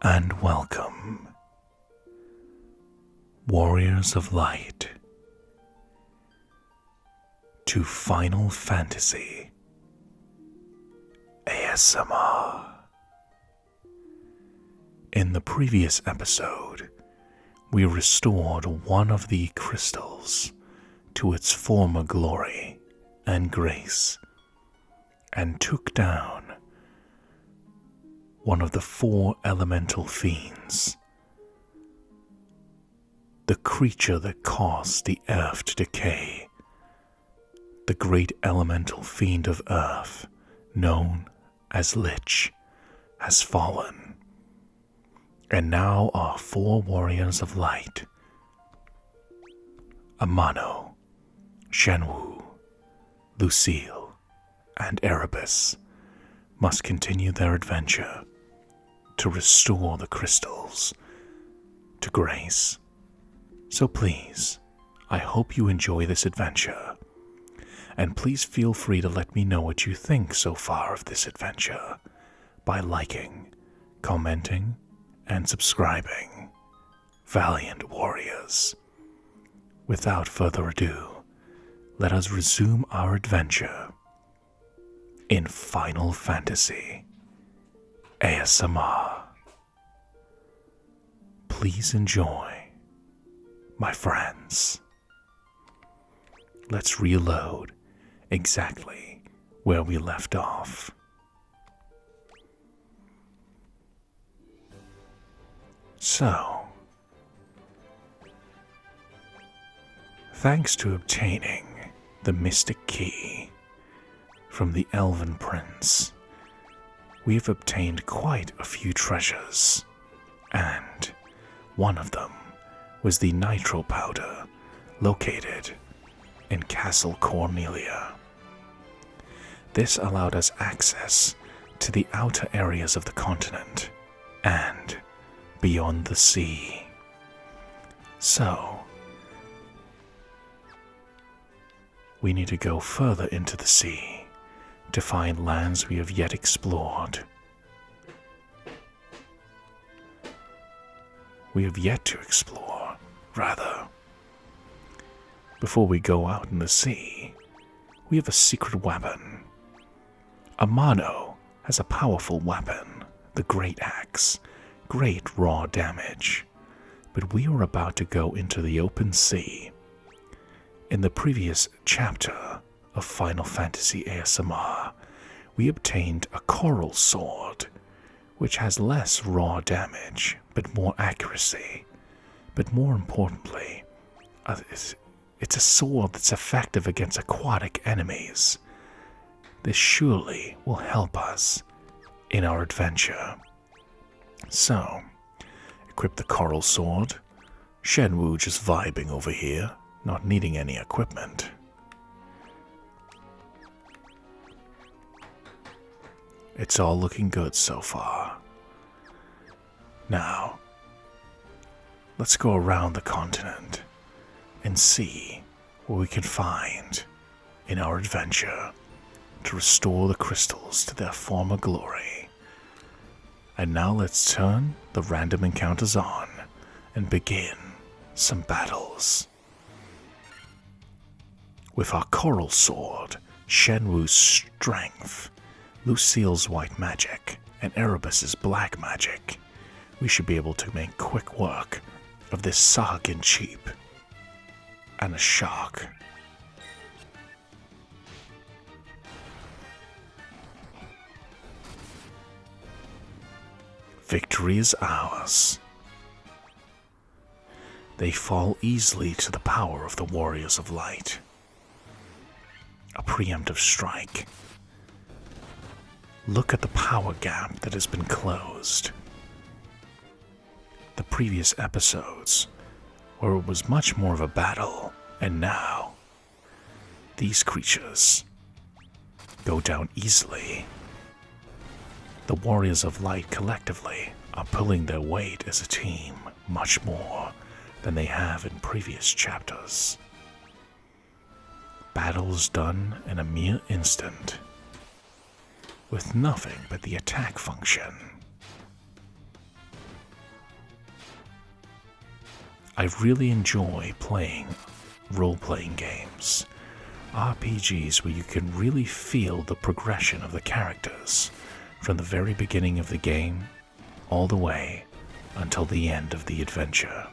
and welcome, Warriors of Light, to Final Fantasy ASMR. In the previous episode, we restored one of the crystals to its former glory and grace, and took down one of the 4 elemental fiends, the creature that caused the earth to decay. The great elemental fiend of earth, known as Lich, has fallen, and now our 4 warriors of light, Amano, Shenwu, Lucille, and Erebus, must continue their adventure to restore the crystals to grace. So please, I hope you enjoy this adventure, and please feel free to let me know what you think so far of this adventure by liking, commenting, and subscribing. Valiant warriors. Without further ado, let us resume our adventure in Final Fantasy ASMR. Please enjoy, my friends. Let's reload exactly where we left off. So, thanks to obtaining the Mystic Key from the Elven Prince, we have obtained quite a few treasures, and one of them was the nitro powder located in Castle Cornelia. This allowed us access to the outer areas of the continent and beyond the sea. So, we need to go further into the sea to find lands we have yet explored. We have yet to explore, rather. Before we go out in the sea, we have a secret weapon. Amano has a powerful weapon, the Great Axe, great raw damage, but we are about to go into the open sea. In the previous chapter of Final Fantasy ASMR, we obtained a coral sword, which has less raw damage, but more accuracy. But more importantly, it's a sword that's effective against aquatic enemies. This surely will help us in our adventure. So, equip the coral sword. Shenwu just vibing over here, not needing any equipment. It's all looking good so far. Now, let's go around the continent and see what we can find in our adventure to restore the crystals to their former glory. And now let's turn the random encounters on and begin some battles. With our coral sword, Shenwu's strength, Lucille's white magic, and Erebus's black magic, we should be able to make quick work of this Sahagin cheap and a shark. Victory is ours. They fall easily to the power of the Warriors of Light. A preemptive strike. Look at the power gap that has been closed. The previous episodes, where it was much more of a battle, and now these creatures go down easily. The Warriors of Light collectively are pulling their weight as a team much more than they have in previous chapters. Battles done in a mere instant, with nothing but the attack function. I really enjoy playing role-playing games. RPGs where you can really feel the progression of the characters from the very beginning of the game all the way until the end of the adventure.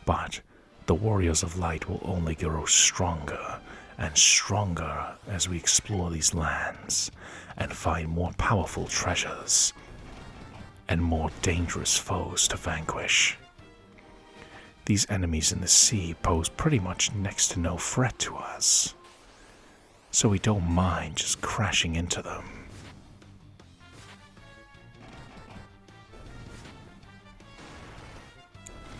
But the Warriors of Light will only grow stronger and stronger as we explore these lands and find more powerful treasures and more dangerous foes to vanquish. These enemies in the sea pose pretty much next to no threat to us, so we don't mind just crashing into them.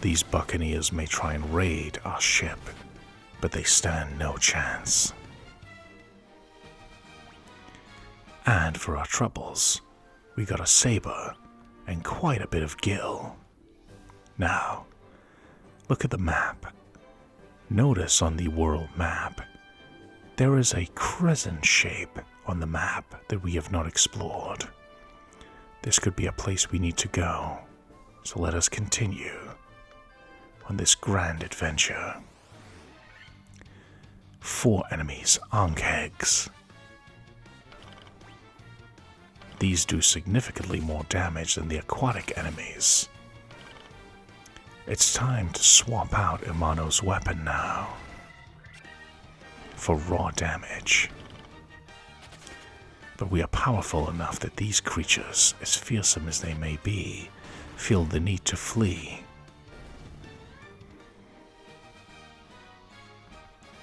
These buccaneers may try and raid our ship, but they stand no chance. And for our troubles, we got a saber and quite a bit of gil. Now, look at the map. Notice on the world map, there is a crescent shape on the map that we have not explored. This could be a place we need to go, so let us continue on this grand adventure. 4 enemies, Ankhegs. These do significantly more damage than the aquatic enemies. It's time to swap out Imano's weapon now for raw damage. But we are powerful enough that these creatures, as fearsome as they may be, feel the need to flee.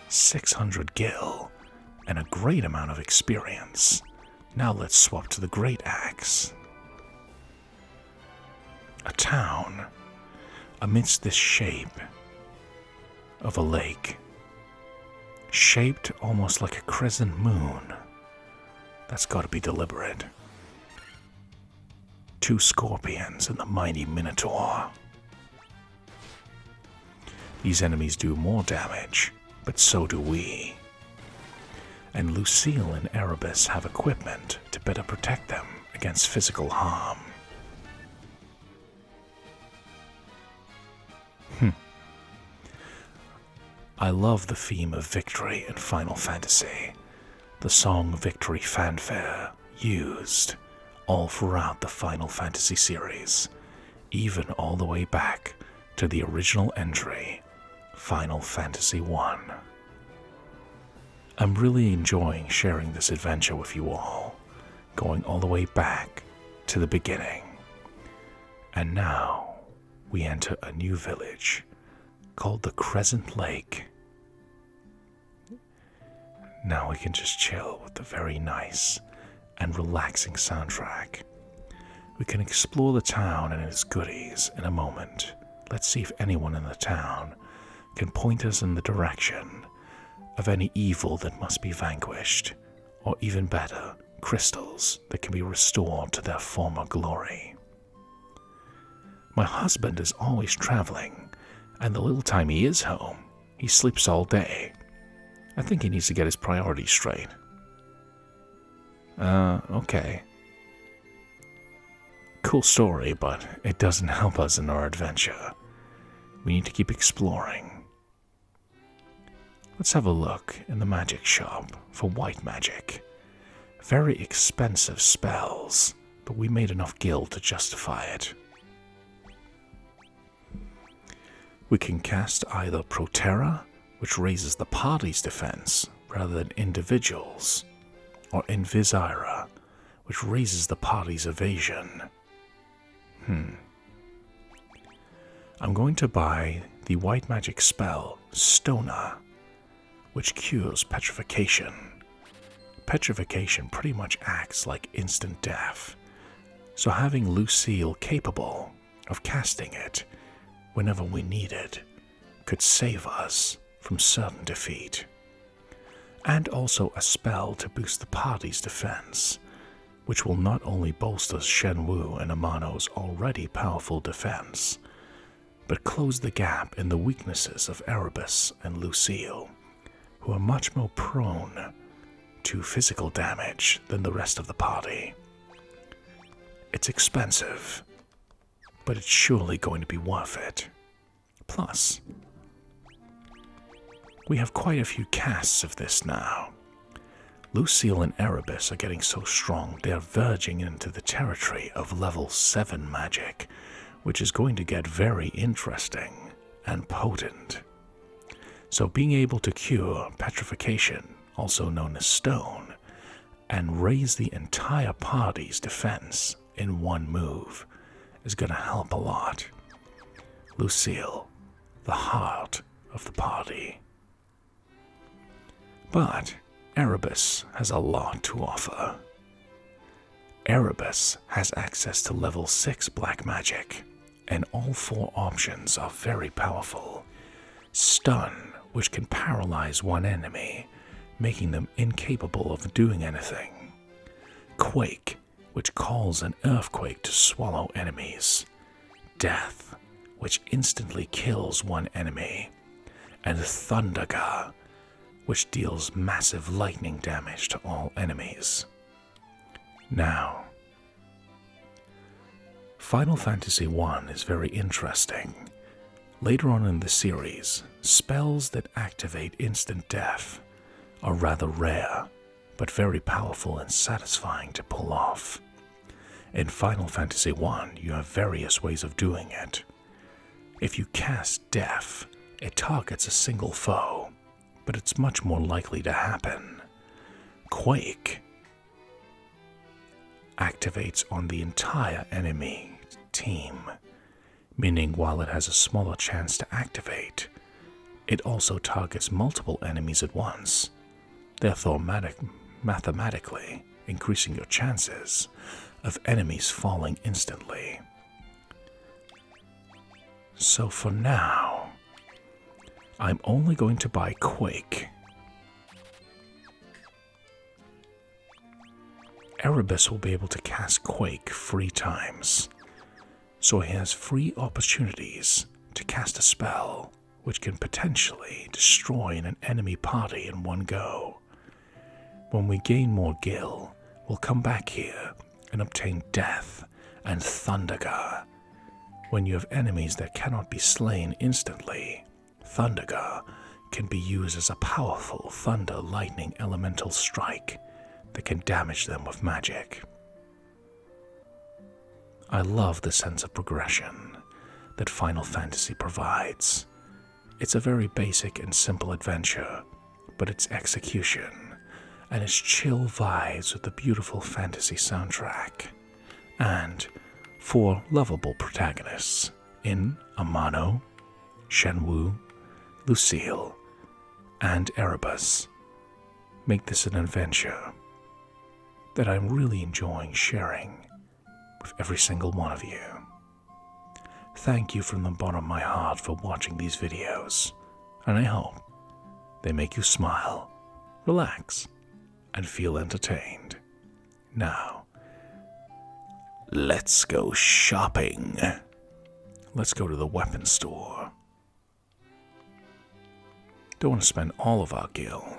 600 gil and a great amount of experience. Now let's swap to the Great Axe. A town amidst this shape of a lake, shaped almost like a crescent moon. That's got to be deliberate. 2 scorpions and the mighty Minotaur. These enemies do more damage, but so do we. And Lucille and Erebus have equipment to better protect them against physical harm. I love the theme of victory in Final Fantasy. The song Victory Fanfare used all throughout the Final Fantasy series, even all the way back to the original entry, Final Fantasy I. I'm really enjoying sharing this adventure with you all, going all the way back to the beginning. And now we enter a new village called the Crescent Lake. Now we can just chill with the very nice and relaxing soundtrack. We can explore the town and its goodies in a moment. Let's see if anyone in the town can point us in the direction of any evil that must be vanquished, or even better, crystals that can be restored to their former glory. My husband is always traveling, and the little time he is home, he sleeps all day. I think he needs to get his priorities straight. Okay. Cool story, but it doesn't help us in our adventure. We need to keep exploring. Let's have a look in the magic shop for white magic. Very expensive spells, but we made enough gil to justify it. We can cast either Proterra, which raises the party's defense rather than individuals, or Invisira, which raises the party's evasion. I'm going to buy the white magic spell Stona, which cures petrification. Petrification pretty much acts like instant death, so having Lucille capable of casting it whenever we need it could save us from certain defeat. And also a spell to boost the party's defense, which will not only bolster Shenwu and Amano's already powerful defense, but close the gap in the weaknesses of Erebus and Lucille, who are much more prone to physical damage than the rest of the party. It's expensive, but it's surely going to be worth it. Plus, we have quite a few casts of this now. Lucille and Erebus are getting so strong they're verging into the territory of level 7 magic, which is going to get very interesting and potent. So being able to cure petrification, also known as stone, and raise the entire party's defense in one move is going to help a lot. Lucille, the heart of the party. But Erebus has a lot to offer. Erebus has access to level 6 black magic, and all 4 options are very powerful. Stun, which can paralyze one enemy, making them incapable of doing anything. Quake, which calls an earthquake to swallow enemies. Death, which instantly kills one enemy. And Thundaga, which deals massive lightning damage to all enemies. Now, Final Fantasy I is very interesting. Later on in the series, spells that activate instant death are rather rare, but very powerful and satisfying to pull off. In Final Fantasy I, you have various ways of doing it. If you cast Death, it targets a single foe, but it's much more likely to happen. Quake activates on the entire enemy team, meaning while it has a smaller chance to activate, it also targets multiple enemies at once, therefore mathematically increasing your chances of enemies falling instantly. So for now, I'm only going to buy Quake. Erebus will be able to cast Quake 3 times, so he has 3 opportunities to cast a spell which can potentially destroy an enemy party in one go. When we gain more gil, we'll come back here and obtain Death and Thundaga. When you have enemies that cannot be slain instantly, Thundaga can be used as a powerful thunder lightning elemental strike that can damage them with magic. I love the sense of progression that Final Fantasy provides. It's a very basic and simple adventure, but its execution and its chill vibes with the beautiful fantasy soundtrack, and 4 lovable protagonists in Amano, Shenwu, Lucille, and Erebus make this an adventure that I'm really enjoying sharing with every single one of you. Thank you from the bottom of my heart for watching these videos, and I hope they make you smile, relax, and feel entertained. Now, let's go shopping. Let's go to the weapon store. Don't want to spend all of our gil.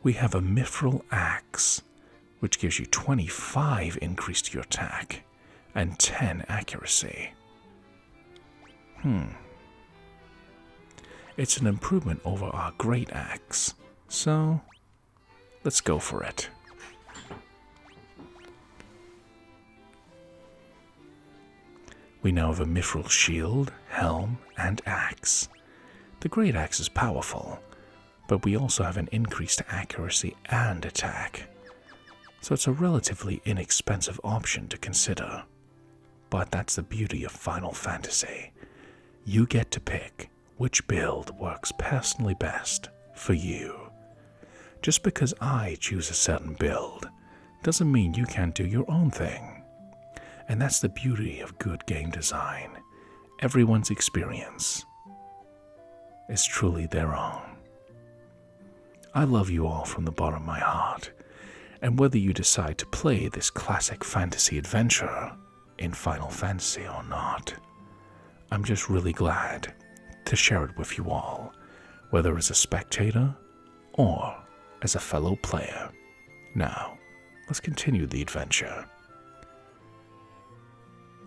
We have a mithril axe, which gives you 25 increase to your attack and 10 accuracy. It's an improvement over our great axe, so let's go for it. We now have a mithril shield, helm, and axe. The great axe is powerful, but we also have an increased accuracy and attack, so it's a relatively inexpensive option to consider. But that's the beauty of Final Fantasy. You get to pick which build works personally best for you. Just because I choose a certain build doesn't mean you can't do your own thing. And that's the beauty of good game design. Everyone's experience is truly their own. I love you all from the bottom of my heart, and whether you decide to play this classic fantasy adventure in Final Fantasy or not, I'm just really glad to share it with you all, whether as a spectator or as a fellow player. Now, let's continue the adventure.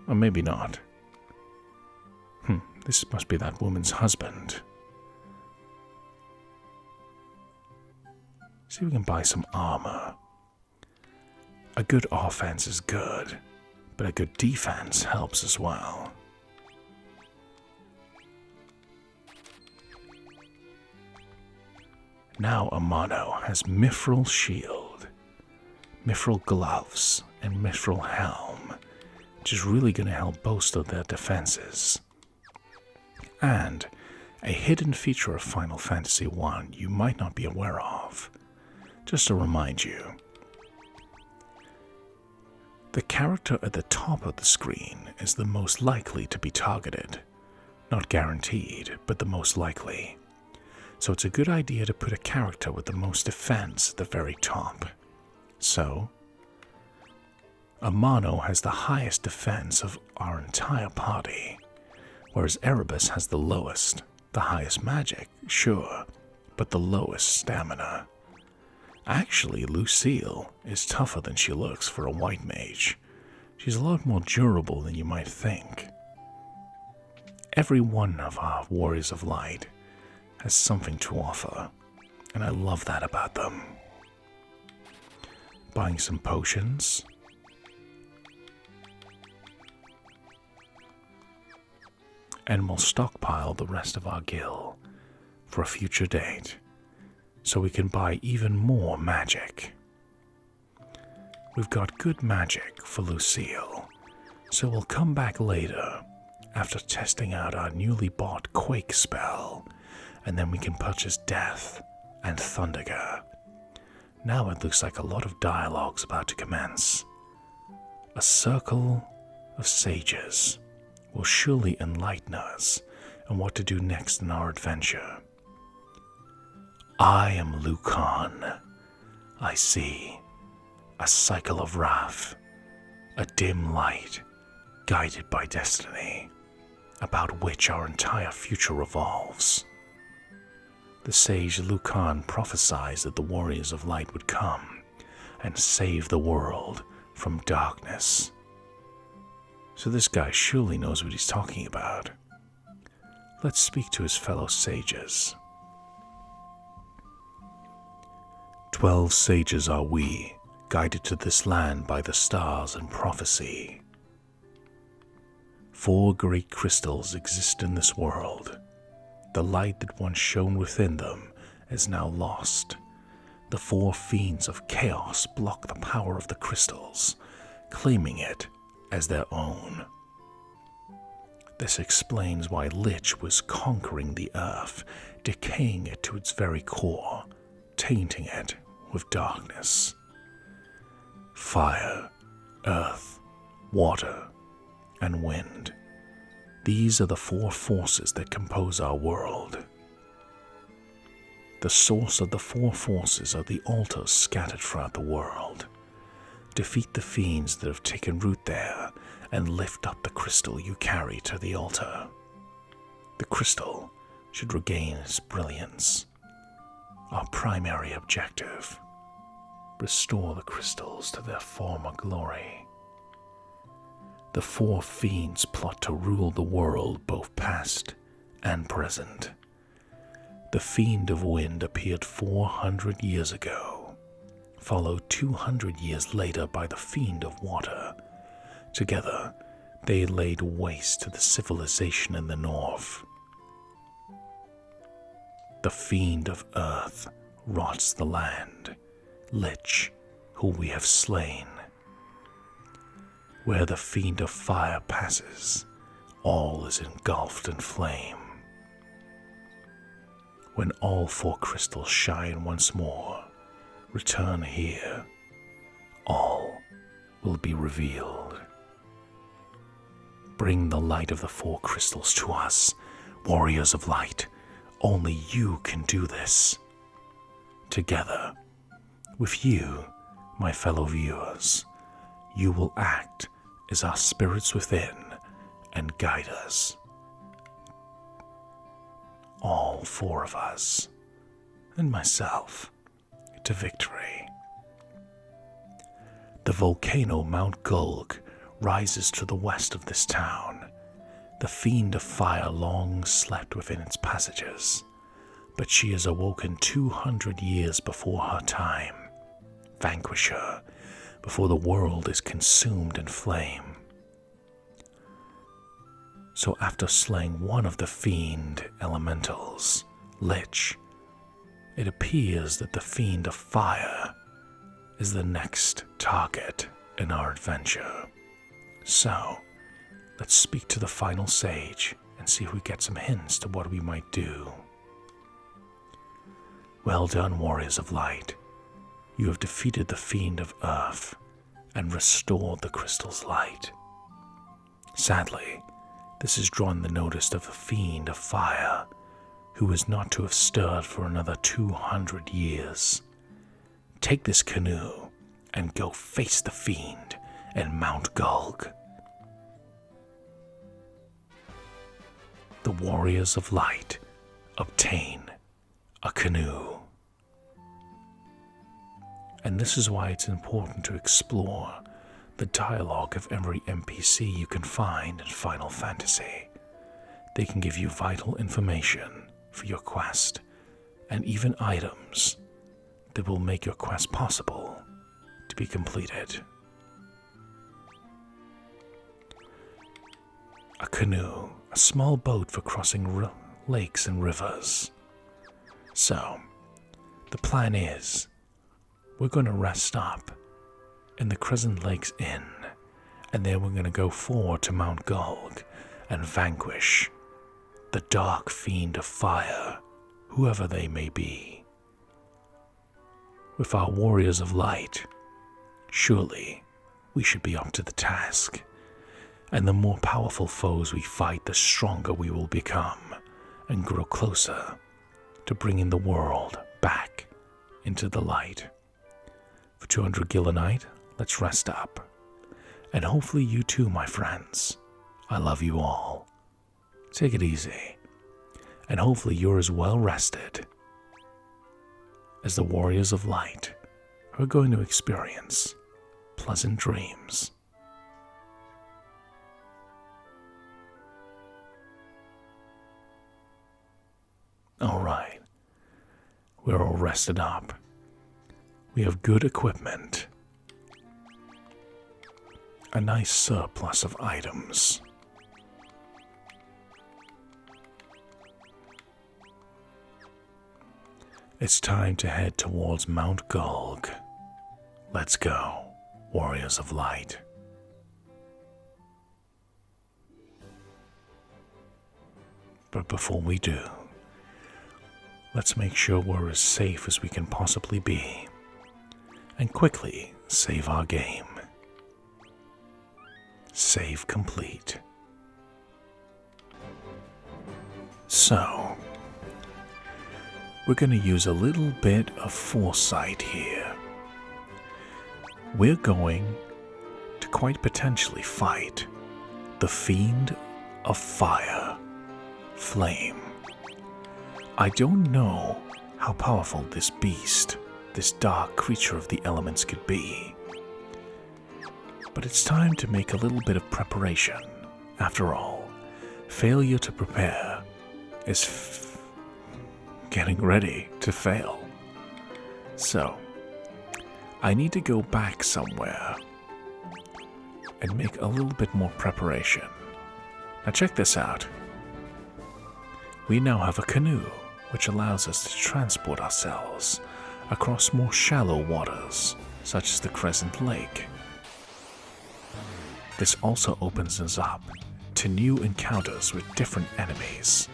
Or maybe not. This must be that woman's husband. See if we can buy some armor. A good offense is good, but a good defense helps as well. Now Amano has Mithril Shield, Mithril Gloves, and Mithril Helm, which is really going to help bolster their defenses. And a hidden feature of Final Fantasy I you might not be aware of. Just to remind you, the character at the top of the screen is the most likely to be targeted. Not guaranteed, but the most likely. So it's a good idea to put a character with the most defense at the very top. So, Amano has the highest defense of our entire party, whereas Erebus has the lowest. The highest magic, sure, but the lowest stamina. Actually, Lucille is tougher than she looks for a white mage. She's a lot more durable than you might think. Every one of our Warriors of Light has something to offer, and I love that about them. Buying some potions. And we'll stockpile the rest of our gil for a future date, so we can buy even more magic. We've got good magic for Lucille, so we'll come back later after testing out our newly bought Quake spell, and then we can purchase Death and Thunderger. Now it looks like a lot of dialogue's about to commence. A circle of sages will surely enlighten us on what to do next in our adventure. I am Lucan. I see a cycle of wrath, a dim light guided by destiny, about which our entire future revolves. The sage Lucan prophesied that the Warriors of Light would come and save the world from darkness. So this guy surely knows what he's talking about. Let's speak to his fellow sages. 12 sages are we, guided to this land by the stars and prophecy. 4 great crystals exist in this world. The light that once shone within them is now lost. The 4 fiends of chaos block the power of the crystals, claiming it as their own. This explains why Lich was conquering the earth, decaying it to its very core, tainting it with darkness. Fire, earth, water, and wind. These are the 4 forces that compose our world. The source of the 4 forces are the altars scattered throughout the world. Defeat the fiends that have taken root there and lift up the crystal you carry to the altar. The crystal should regain its brilliance. Our primary objective: restore the crystals to their former glory. The 4 fiends plot to rule the world, both past and present. The Fiend of Wind appeared 400 years ago, followed 200 years later by the Fiend of Water. Together, they laid waste to the civilization in the north. The Fiend of Earth rots the land, Lich, who we have slain. Where the Fiend of Fire passes, all is engulfed in flame. When all 4 crystals shine once more, return here. All will be revealed. Bring the light of the 4 crystals to us, Warriors of Light. Only you can do this. Together, with you, my fellow viewers, you will act as our spirits within and guide us. All 4 of us, and myself, to victory. The volcano Mount Gulg rises to the west of this town. The Fiend of Fire long slept within its passages, but she is awoken 200 years before her time. Vanquish her before the world is consumed in flame. So after slaying one of the Fiend elementals, Lich, it appears that the Fiend of Fire is the next target in our adventure. So, let's speak to the final sage and see if we get some hints to what we might do. Well done, warriors of light. You have defeated the Fiend of Earth and restored the crystal's light. Sadly, this has drawn the notice of the Fiend of Fire, who is not to have stirred for another 200 years. Take this canoe and go face the Fiend and Mount Gulg. The warriors of light obtain a canoe. And this is why it's important to explore the dialogue of every NPC you can find in Final Fantasy. They can give you vital information for your quest, and even items that will make your quest possible to be completed. A canoe, a small boat for crossing lakes and rivers. So, the plan is, we're going to rest up in the Crescent Lakes Inn, and then we're going to go forward to Mount Gulg and vanquish the Dark Fiend of Fire, whoever they may be. With our warriors of light, surely we should be up to the task. And the more powerful foes we fight, the stronger we will become and grow closer to bringing the world back into the light. For 200 gil a night, let's rest up. And hopefully you too, my friends. I love you all. Take it easy. And hopefully you're as well rested as the warriors of light who are going to experience pleasant dreams. Alright, we're all rested up. We have good equipment, a nice surplus of items. It's time to head towards Mount Gulg. Let's go, warriors of light. But before we do, let's make sure we're as safe as we can possibly be, and quickly save our game. Save complete. So, we're going to use a little bit of foresight here. We're going to quite potentially fight the Fiend of Fire, Flame. I don't know how powerful this beast, this dark creature of the elements could be. But it's time to make a little bit of preparation. After all, failure to prepare is getting ready to fail. So, I need to go back somewhere and make a little bit more preparation. Now check this out. We now have a canoe, which allows us to transport ourselves across more shallow waters, such as the Crescent Lake. This also opens us up to new encounters with different enemies,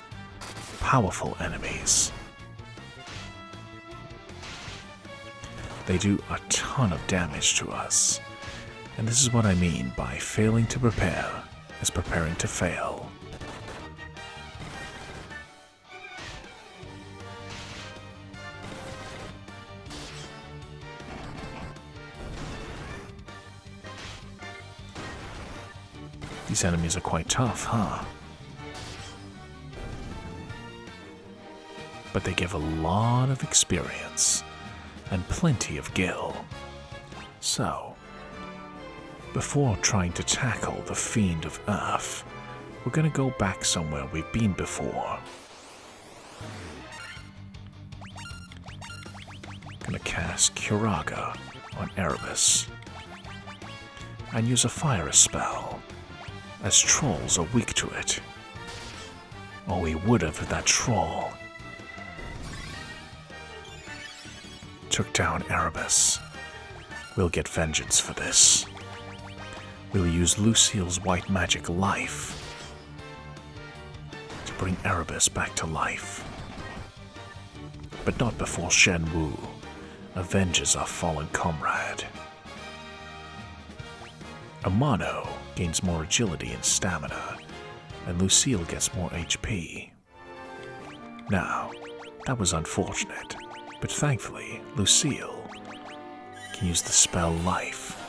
powerful enemies. They do a ton of damage to us, and this is what I mean by failing to prepare is preparing to fail. These enemies are quite tough, huh? But they give a lot of experience and plenty of gil. So, before trying to tackle the Fiend of Earth, we're gonna go back somewhere we've been before. Gonna cast Curaga on Erebus and use a fire spell, as trolls are weak to it. Or we would have if that troll took down Erebus. We'll get vengeance for this. We'll use Lucille's white magic life to bring Erebus back to life. But not before Shen Wu avenges our fallen comrade. Amano gains more agility and stamina, and Lucille gets more HP. Now, that was unfortunate, but thankfully, Lucille can use the spell Life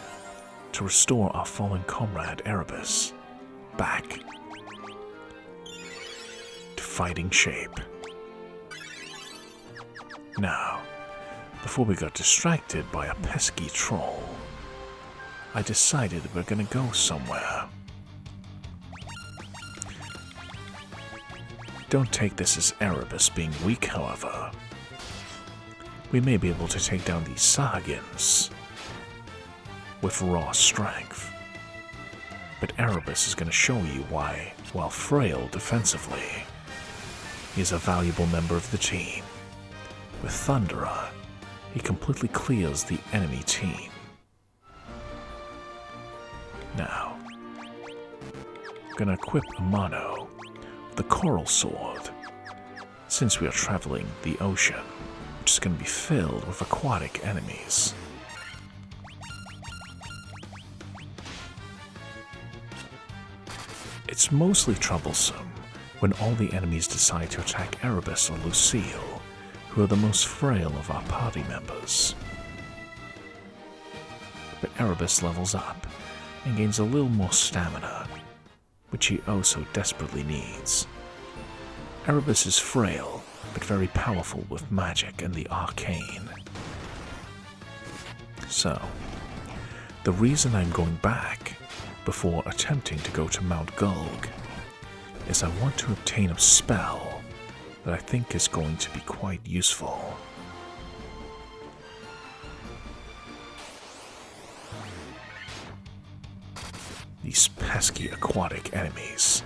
to restore our fallen comrade Erebus back to fighting shape. Now, before we got distracted by a pesky troll, I decided we're gonna go somewhere. Don't take this as Erebus being weak, however. We may be able to take down these Sahagins with raw strength. But Erebus is going to show you why, while frail defensively, he is a valuable member of the team. With Thunderer, he completely clears the enemy team. Now, I'm going to equip Amano with the Coral Sword, since we are traveling the ocean, which is going to be filled with aquatic enemies. It's mostly troublesome when all the enemies decide to attack Erebus or Lucille, who are the most frail of our party members. But Erebus levels up and gains a little more stamina, which he also desperately needs. Erebus is frail, but very powerful with magic and the arcane. So, the reason I'm going back before attempting to go to Mount Gulg is I want to obtain a spell that I think is going to be quite useful. These pesky aquatic enemies,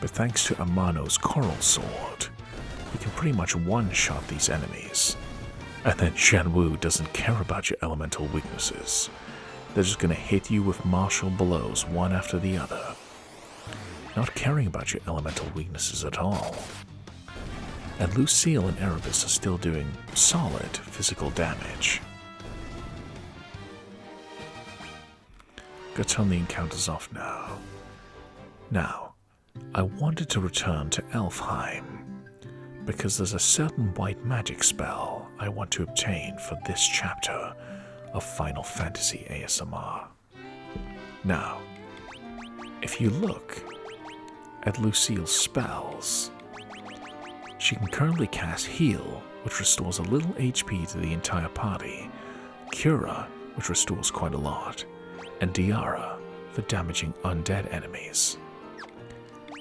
but thanks to Amano's Coral Sword, we can pretty much one-shot these enemies. And then Shen Wu doesn't care about your elemental weaknesses. They're just gonna hit you with martial blows one after the other, not caring about your elemental weaknesses at all. And Lucille and Erebus are still doing solid physical damage. Go turn the encounters off now. Now, I wanted to return to Elfheim, because there's a certain white magic spell I want to obtain for this chapter of Final Fantasy ASMR. Now, if you look at Lucille's spells, she can currently cast Heal, which restores a little HP to the entire party, Cura, which restores quite a lot, and Diara for damaging undead enemies.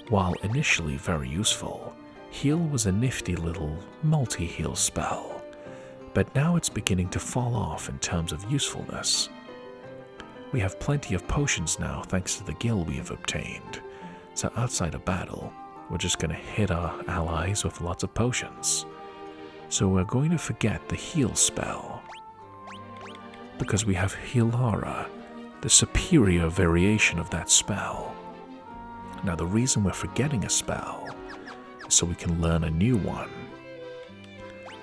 While initially very useful, Heal was a nifty little multi-heal spell, but now it's beginning to fall off in terms of usefulness. We have plenty of potions now thanks to the guild we have obtained, so outside of battle, we're just going to hit our allies with lots of potions. So we're going to forget the heal spell, because we have Healara, the superior variation of that spell. Now the reason we're forgetting a spell is so we can learn a new one.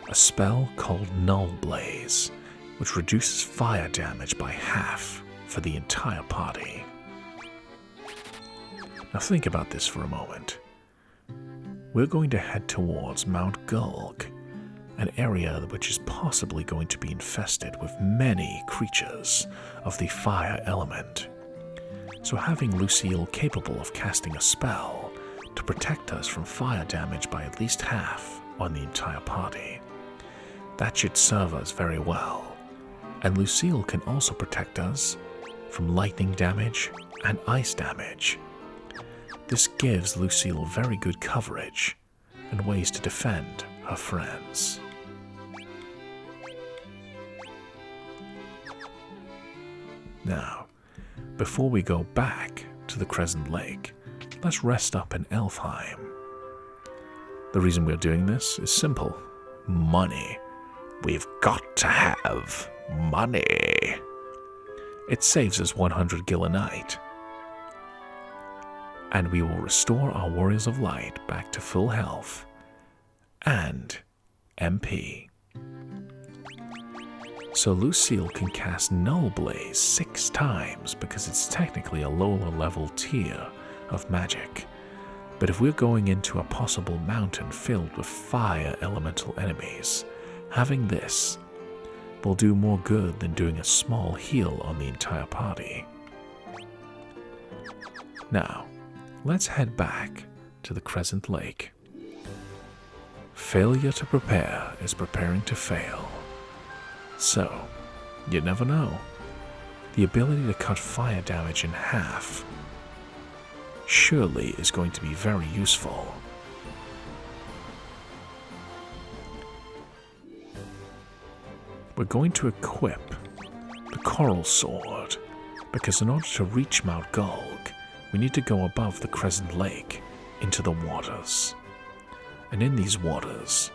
A spell called Null Blaze, which reduces fire damage by half for the entire party. Now think about this for a moment. We're going to head towards Mount Gulg, an area which is possibly going to be infested with many creatures of the fire element. So having Lucille capable of casting a spell to protect us from fire damage by at least half on the entire party, that should serve us very well. And Lucille can also protect us from lightning damage and ice damage. This gives Lucille very good coverage and ways to defend her friends. Now, before we go back to the Crescent Lake, let's rest up in Elfheim. The reason we're doing this is simple. Money. We've got to have money. It saves us 100 gil a night. And we will restore our Warriors of Light back to full health and MP. So Lucille can cast Null Blaze 6 times because it's technically a lower level tier of magic. But if we're going into a possible mountain filled with fire elemental enemies, having this will do more good than doing a small heal on the entire party. Now, let's head back to the Crescent Lake. Failure to prepare is preparing to fail. So, you never know. The ability to cut fire damage in half surely is going to be very useful. We're going to equip the Coral Sword because in order to reach Mount Gulg, we need to go above the Crescent Lake into the waters. And in these waters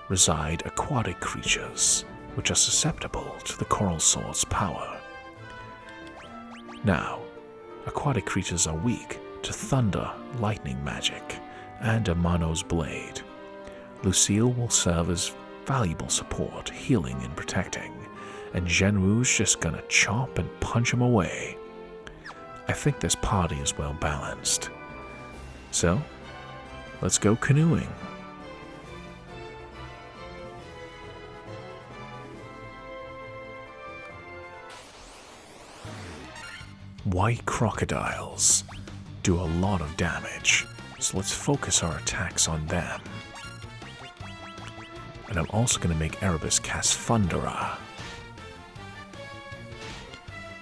reside aquatic creatures which are susceptible to the Coral Sword's power. Now, aquatic creatures are weak to thunder, lightning magic, and Amano's blade. Lucille will serve as valuable support, healing and protecting, and Zhenwu's just gonna chop and punch him away. I think this party is well balanced. So, let's go canoeing. White crocodiles do a lot of damage, so let's focus our attacks on them. And I'm also going to make Erebus cast Thundera,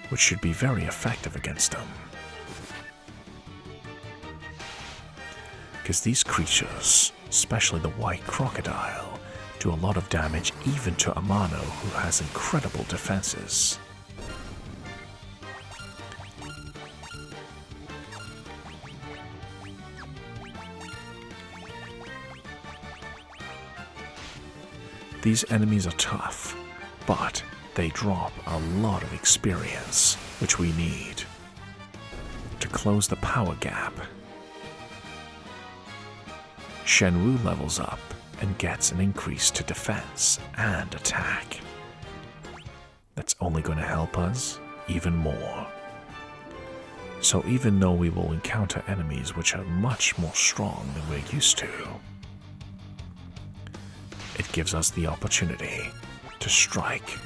which should be very effective against them. Because these creatures, especially the white crocodile, do a lot of damage even to Amano, who has incredible defenses. These enemies are tough, but they drop a lot of experience, which we need to close the power gap. Shenwu levels up and gets an increase to defense and attack. That's only going to help us even more. So even though we will encounter enemies which are much more strong than we're used to, it gives us the opportunity to strike.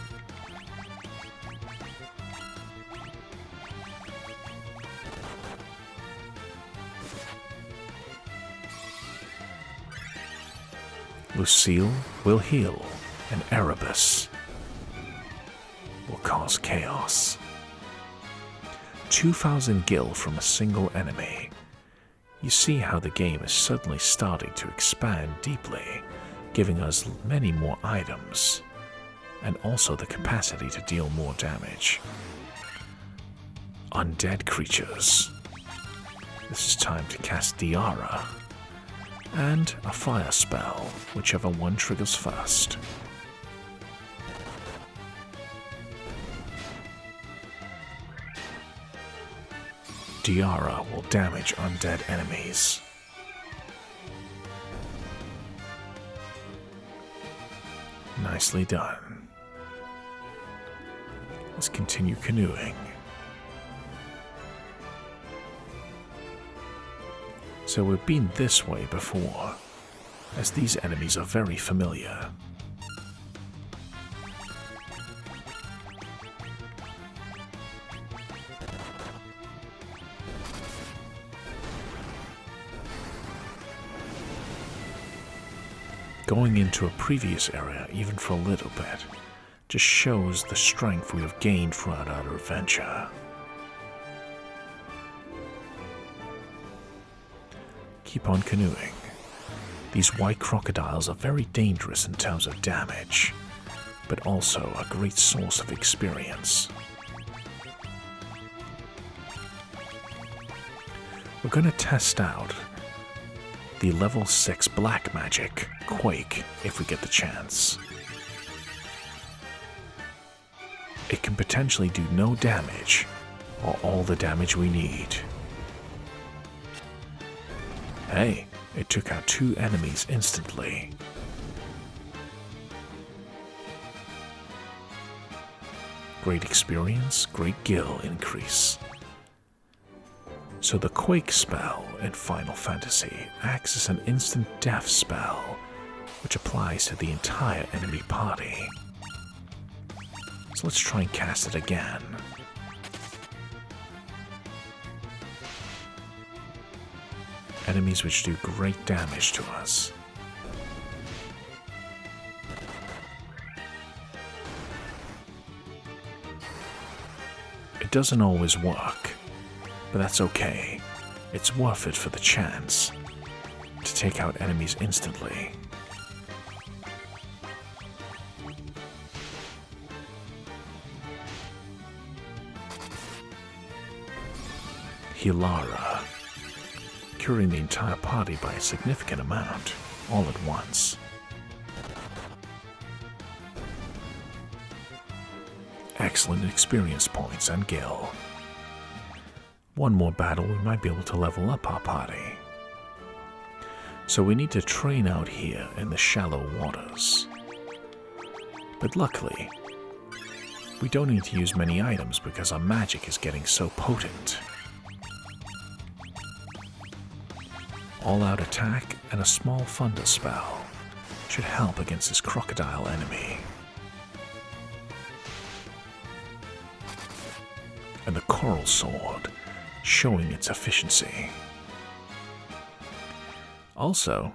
Lucille will heal, and Erebus will cause chaos. 2,000 gil from a single enemy. You see how the game is suddenly starting to expand deeply, giving us many more items, and also the capacity to deal more damage. Undead creatures. This is time to cast Diara, and a fire spell, whichever one triggers first. Diara will damage undead enemies. Nicely done. Let's continue canoeing. So we've been this way before, as these enemies are very familiar. Going into a previous area, even for a little bit, just shows the strength we have gained throughout our adventure. keep on canoeing. These white crocodiles are very dangerous in terms of damage, but also a great source of experience. We're going to test out the level 6 black magic, Quake, if we get the chance. It can potentially do no damage, or all the damage we need. Hey, it took out 2 enemies instantly. Great experience, great gil increase. So the Quake spell in Final Fantasy acts as an instant death spell, which applies to the entire enemy party. So let's try and cast it again. Enemies which do great damage to us. It doesn't always work, but that's okay. It's worth it for the chance to take out enemies instantly. Hilara, curing the entire party by a significant amount, all at once. Excellent experience points and gil. One more battle, we might be able to level up our party. So we need to train out here in the shallow waters. But luckily, we don't need to use many items because our magic is getting so potent. All-out attack and a small thunder spell should help against this crocodile enemy. And the coral sword showing its efficiency. Also,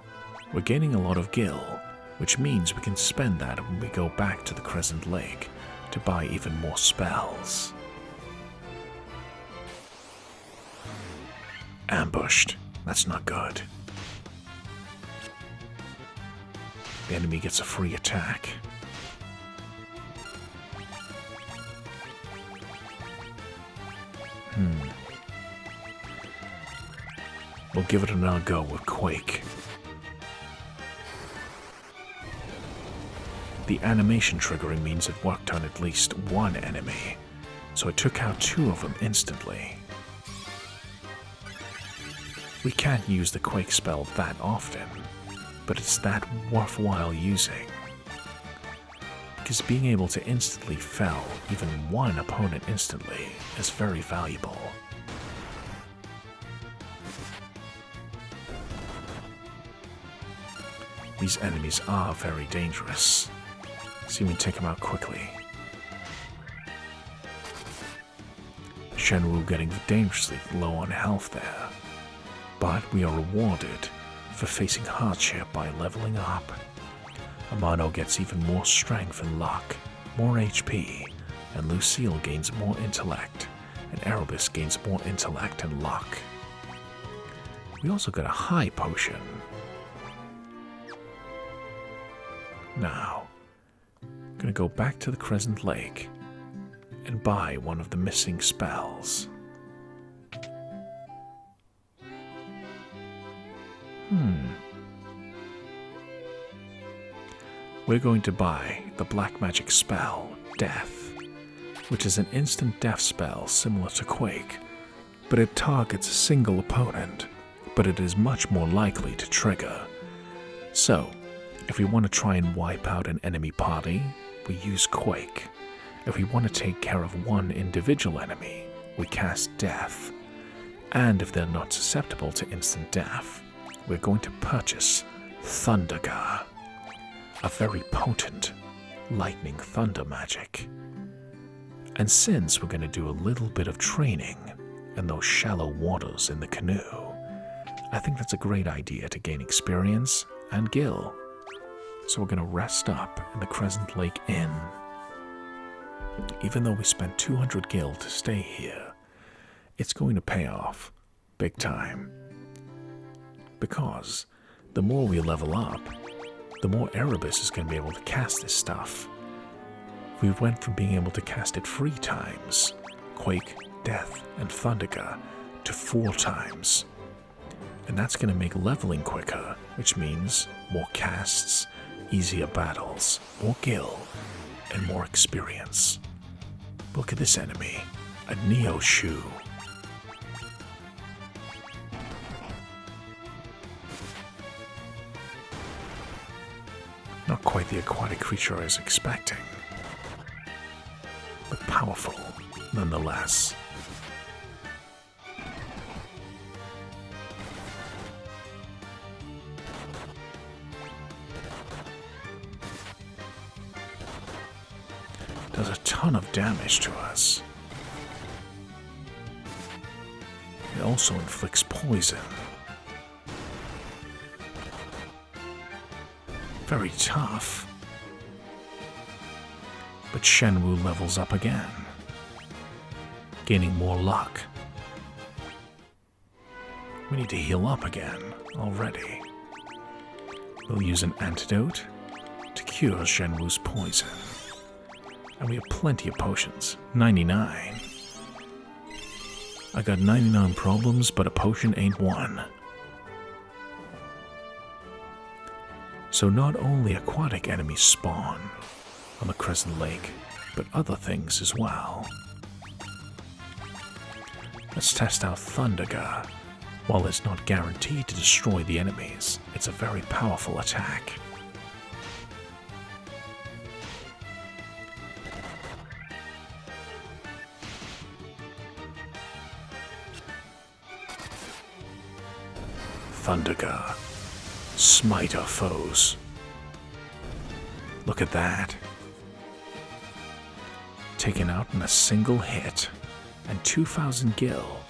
we're gaining a lot of gil, which means we can spend that when we go back to the Crescent Lake to buy even more spells. Ambushed. That's not good. The enemy gets a free attack. We'll give it another go with Quake. The animation triggering means it worked on at least one enemy, so it took out 2 of them instantly. We can't use the Quake spell that often, but it's that worthwhile using. Because being able to instantly fell even one opponent instantly is very valuable. These enemies are very dangerous. See if we can take them out quickly. Shenwu getting dangerously low on health there. But we are rewarded for facing hardship by leveling up. Amano gets even more strength and luck, more HP, and Lucille gains more intellect, and Erebus gains more intellect and luck. We also got a high potion. Now, I'm gonna go back to the Crescent Lake and buy one of the missing spells. We're going to buy the black magic spell, Death, which is an instant death spell similar to Quake, but it targets a single opponent, but it is much more likely to trigger. So, if we want to try and wipe out an enemy party, we use Quake. If we want to take care of one individual enemy, we cast Death. And if they're not susceptible to instant death, we're going to purchase Thundergar, a very potent lightning thunder magic. And since we're going to do a little bit of training in those shallow waters in the canoe, I think that's a great idea to gain experience and gil. So we're going to rest up in the Crescent Lake Inn. Even though we spent 200 gil to stay here, it's going to pay off big time. because the more we level up, the more Erebus is going to be able to cast this stuff. We went from being able to cast it 3 times, Quake, Death, and Thunderga, to 4 times. And that's going to make leveling quicker, which means more casts, easier battles, more gil, and more experience. Look at this enemy, a Neo Shoe. Not quite the aquatic creature I was expecting, but powerful nonetheless. Does a ton of damage to us. It also inflicts poison. Very tough. But Shenwu levels up again, gaining more luck. We need to heal up again already. We'll use an antidote to cure Shenwu's poison. And we have plenty of potions. 99. I got 99 problems, but a potion ain't one. So not only aquatic enemies spawn on the Crescent Lake, but other things as well. Let's test out Thunderga. While it's not guaranteed to destroy the enemies, it's a very powerful attack. Thunderga. Smite our foes. Look at that. Taken out in a single hit, and 2,000 gil.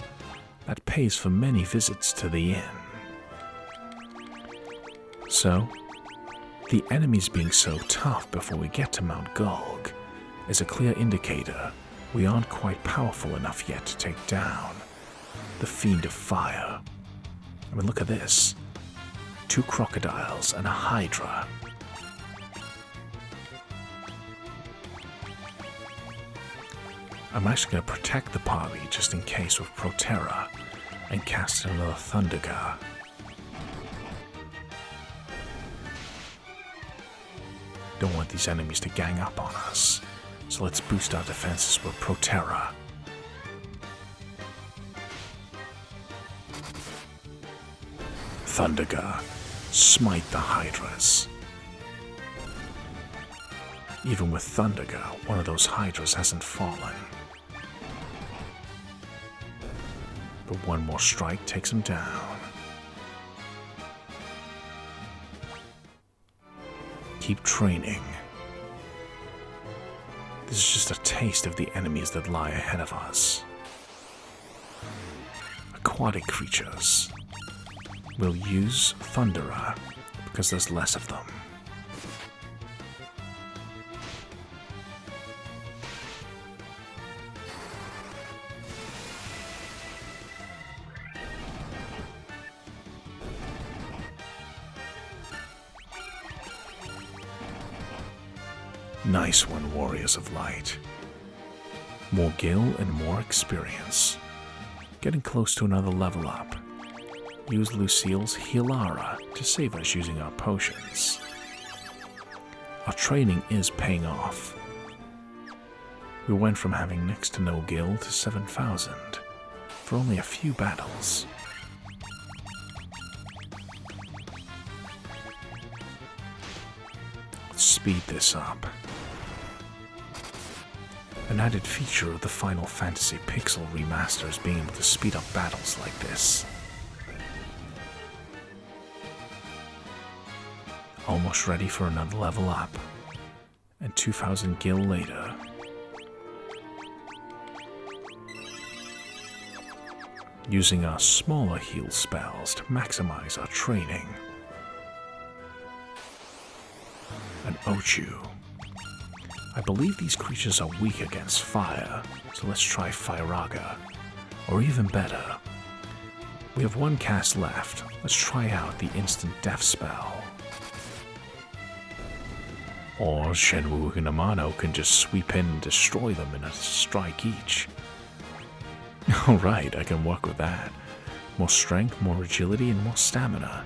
That pays for many visits to the inn. So, the enemies being so tough before we get to Mount Gulg is a clear indicator we aren't quite powerful enough yet to take down the Fiend of Fire. I mean, look at this. 2 crocodiles and a hydra. I'm actually going to protect the party just in case with Proterra and cast another Thunderga. Don't want these enemies to gang up on us, so let's boost our defenses with Proterra. Thunderga. Smite the hydras. Even with Thunderga, one of those hydras hasn't fallen. But one more strike takes him down. Keep training. This is just a taste of the enemies that lie ahead of us. Aquatic creatures. We'll use Thundera because there's less of them. Nice one, Warriors of Light. More gil and more experience. Getting close to another level up. Use Lucille's Healara to save us using our potions. Our training is paying off. We went from having next to no gil to 7,000 for only a few battles. Let's speed this up. An added feature of the Final Fantasy Pixel Remaster is being able to speed up battles like this. Almost ready for another level up, and 2,000 gil later. Using our smaller heal spells to maximize our training. An Ochu. I believe these creatures are weak against fire, so let's try Firaga. Or even better, We have one cast left. Let's try out the instant death spell. Or Shenwu and Amano can just sweep in and destroy them in a strike each. Alright, I can work with that. More strength, more agility, and more stamina.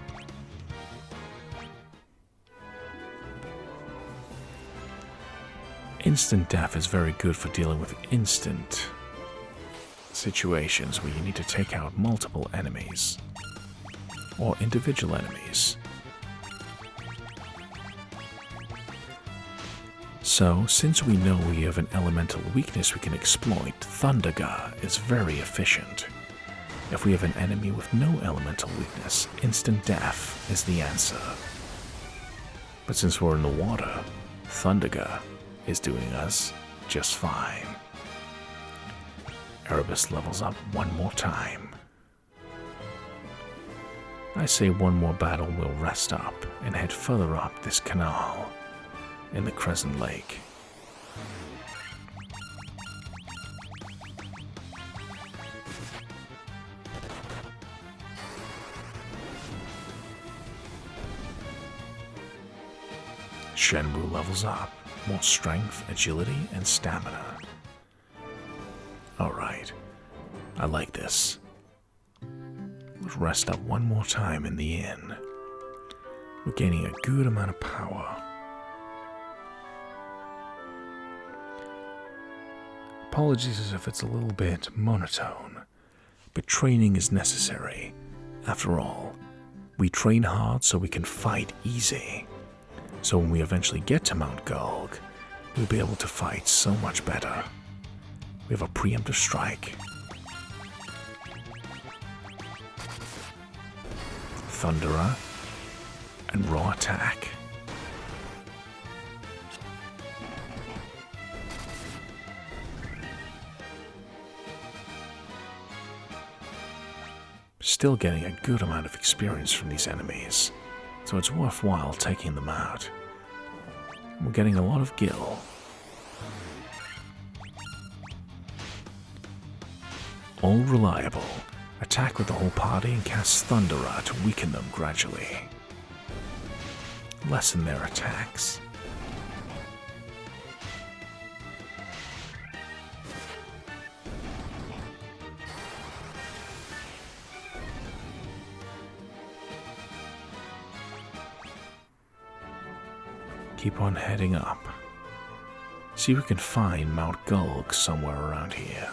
Instant death is very good for dealing with instant situations where you need to take out multiple enemies or individual enemies. So, since we know we have an elemental weakness we can exploit, Thunderga is very efficient. If we have an enemy with no elemental weakness, instant death is the answer. But since we're in the water, Thunderga is doing us just fine. Erebus levels up one more time. I say one more battle we'll rest up and head further up this canal in the Crescent Lake. Shenwu levels up. More strength, agility, and stamina. Alright. I like this. Let's rest up one more time in the inn. We're gaining a good amount of power. Apologies if it's a little bit monotone, but training is necessary. After all, we train hard so we can fight easy. So when we eventually get to Mount Gulg, we'll be able to fight so much better. We have a preemptive strike. Thunderer and raw attack. Still getting a good amount of experience from these enemies, so it's worthwhile taking them out. We're getting a lot of gil. All reliable. Attack with the whole party and cast Thunderer to weaken them gradually. Lessen their attacks. Keep on heading up. See if we can find Mount Gulg somewhere around here.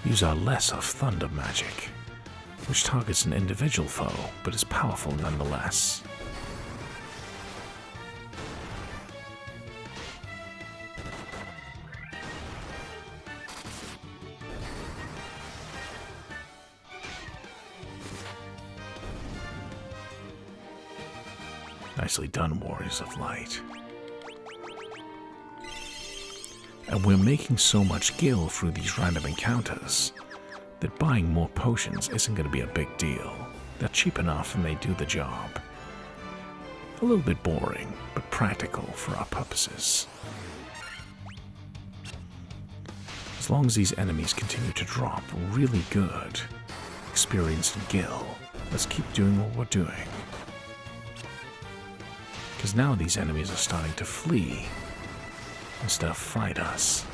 Use our lesser thunder magic, which targets an individual foe, but is powerful nonetheless. Nicely done, Warriors of Light. And we're making so much gil through these random encounters that buying more potions isn't going to be a big deal. They're cheap enough and they do the job. A little bit boring, but practical for our purposes. As long as these enemies continue to drop really good experience and gil, let's keep doing what we're doing. Because now these enemies are starting to flee instead of fight us.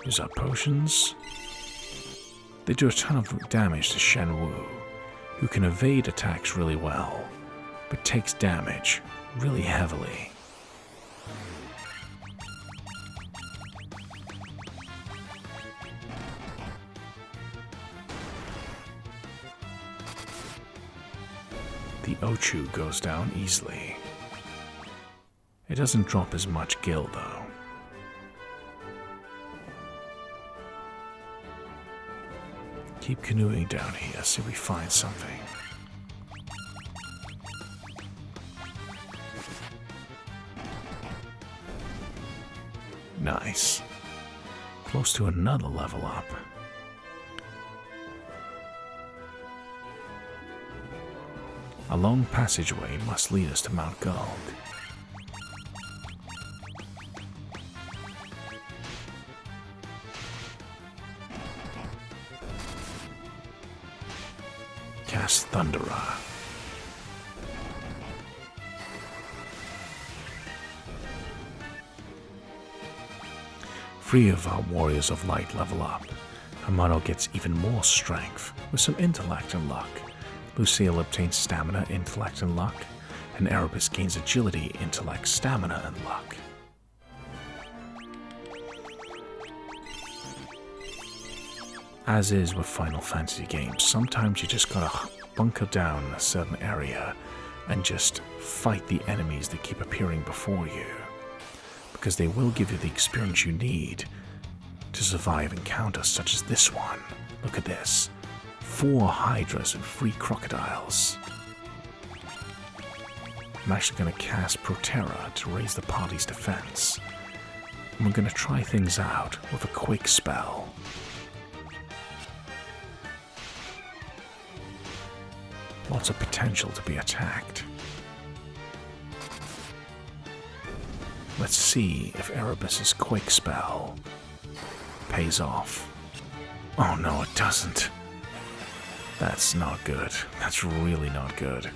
Use our potions. They do a ton of damage to Shenwu, who can evade attacks really well, but takes damage really heavily. The Ochu goes down easily. It doesn't drop as much gil though. Keep canoeing down here, see if we find something. Nice. Close to another level up. A long passageway must lead us to Mount Gulg. cast Thunderer. Three of our Warriors of Light level up. Amano gets even more strength with some intellect and luck. Lucille obtains stamina, intellect, and luck. And Erebus gains agility, intellect, stamina, and luck. As is with Final Fantasy games, sometimes you just gotta bunker down in a certain area and just fight the enemies that keep appearing before you, because they will give you the experience you need to survive encounters such as this one. Look at this. 4 hydras and 3 crocodiles. I'm actually going to cast Proterra to raise the party's defense. And we're going to try things out with a quick spell. Lots of potential to be attacked. Let's see if Erebus's quick spell pays off. Oh no, it doesn't. That's not good. That's really not good.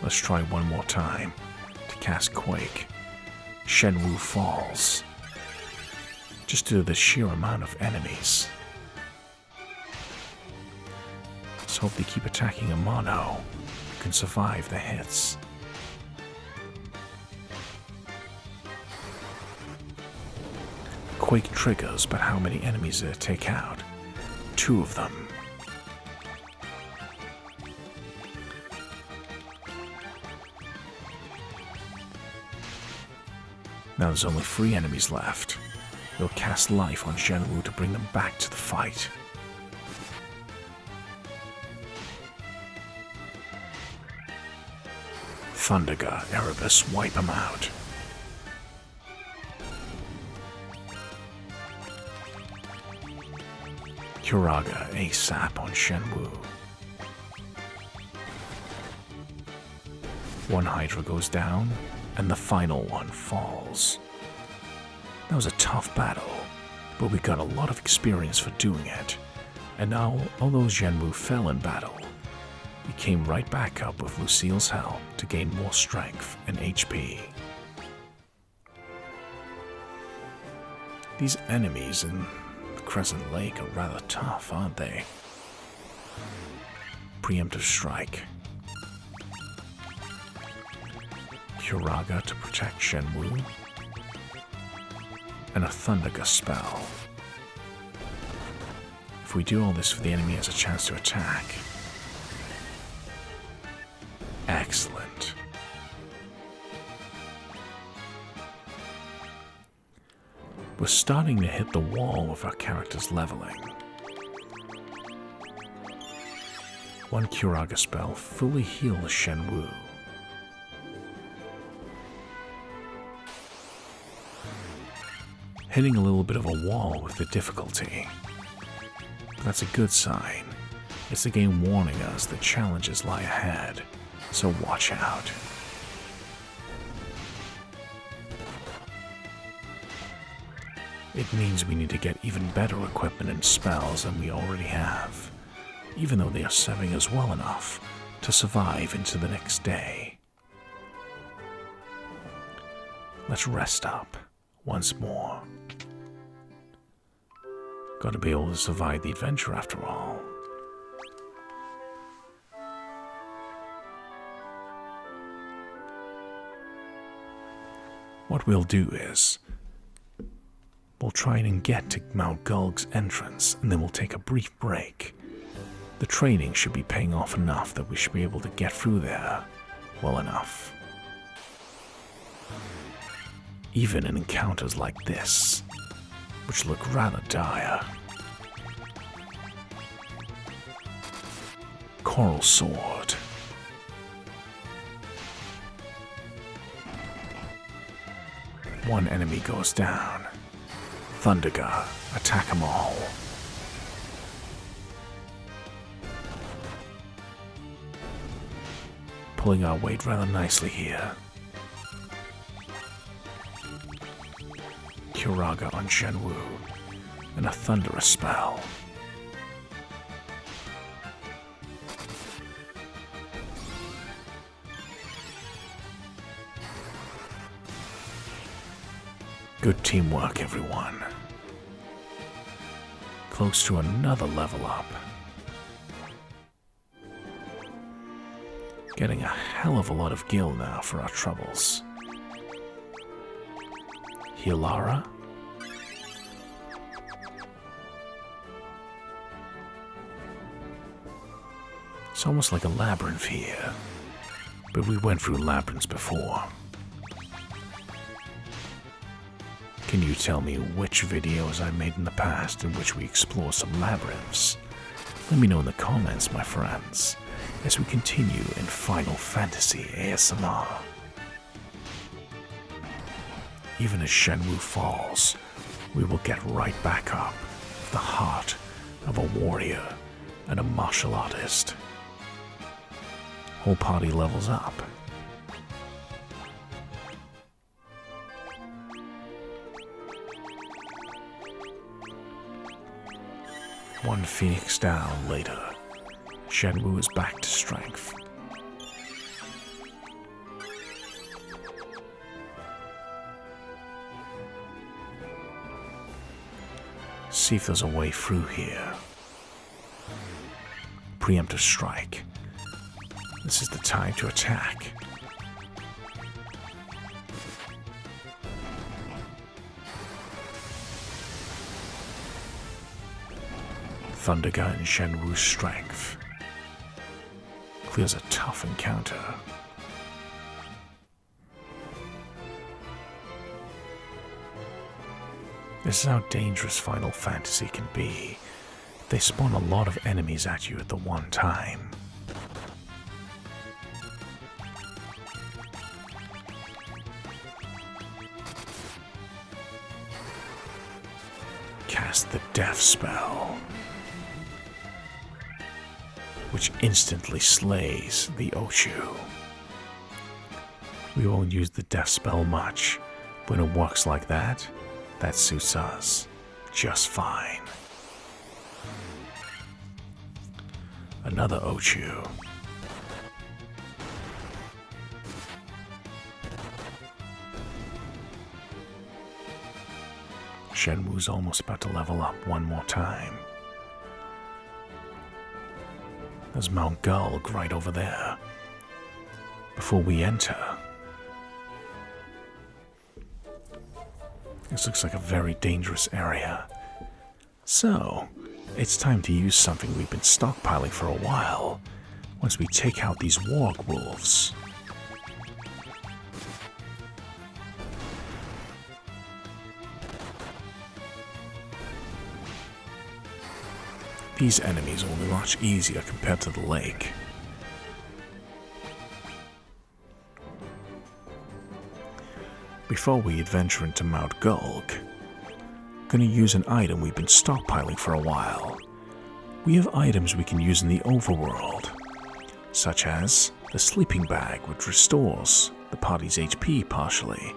Let's try one more time to cast Quake. Shenwu falls. Just due to the sheer amount of enemies. Let's hope they keep attacking Amano, who can survive the hits. Quake triggers, but how many enemies did it take out? 2 of them. Now there's only 3 enemies left. They'll cast life on Shenwu to bring them back to the fight. Thunderer, Erebus, wipe him out. Curaga, ASAP on Shenwu. 1 Hydra goes down, and the final one falls. That was a tough battle, but we got a lot of experience for doing it. And now, although Shenwu fell in battle, he came right back up with Lucille's help to gain more strength and HP. These enemies in the Crescent Lake are rather tough, aren't they? Preemptive strike. Curaga to protect Shenwu. And a Thunderer spell. If we do all this for the enemy has a chance to attack. Excellent. We're starting to hit the wall with our characters leveling. 1 Curaga spell fully heals Shenwu. Hitting a little bit of a wall with the difficulty. But that's a good sign. It's the game warning us that challenges lie ahead, so watch out. It means we need to get even better equipment and spells than we already have, even though they are serving us well enough to survive into the next day. Let's rest up once more. Gotta be able to survive the adventure after all. What we'll do is, we'll try and get to Mount Gulg's entrance, and then we'll take a brief break. The training should be paying off enough that we should be able to get through there well enough. Even in encounters like this, which look rather dire. Coral Sword. One enemy goes down. Thunderer, attack them all. Pulling our weight rather nicely here. Kuraga on Shenwu in a thunderous spell. Good teamwork, everyone. Close to another level up. Getting a hell of a lot of gil now for our troubles. Hilara? It's almost like a labyrinth here, but we went through labyrinths before. Can you tell me which videos I made in the past in which we explore some labyrinths? Let me know in the comments, my friends, as we continue in Final Fantasy ASMR. Even as Shenwu falls, we will get right back up with the heart of a warrior and a martial artist. Whole party levels up. One phoenix down later, Shenwu is back to strength. See if there's a way through here. Preemptive strike. This is the time to attack. Thundergun and Shenwu's strength. Clears a tough encounter. This is how dangerous Final Fantasy can be. They spawn a lot of enemies at you at the one time. Cast the death spell, which instantly slays the Ochu. We won't use the death spell much, but when it works like that, that suits us just fine. Another Ochu. Shenwu's almost about to level up one more time. There's Mount Gulg right over there. Before we enter, this looks like a very dangerous area. So, it's time to use something we've been stockpiling for a while once we take out these warg wolves. These enemies will be much easier compared to the lake. Before we adventure into Mount Gulg, I'm going to use an item we've been stockpiling for a while. We have items we can use in the overworld, such as the sleeping bag, which restores the party's HP partially,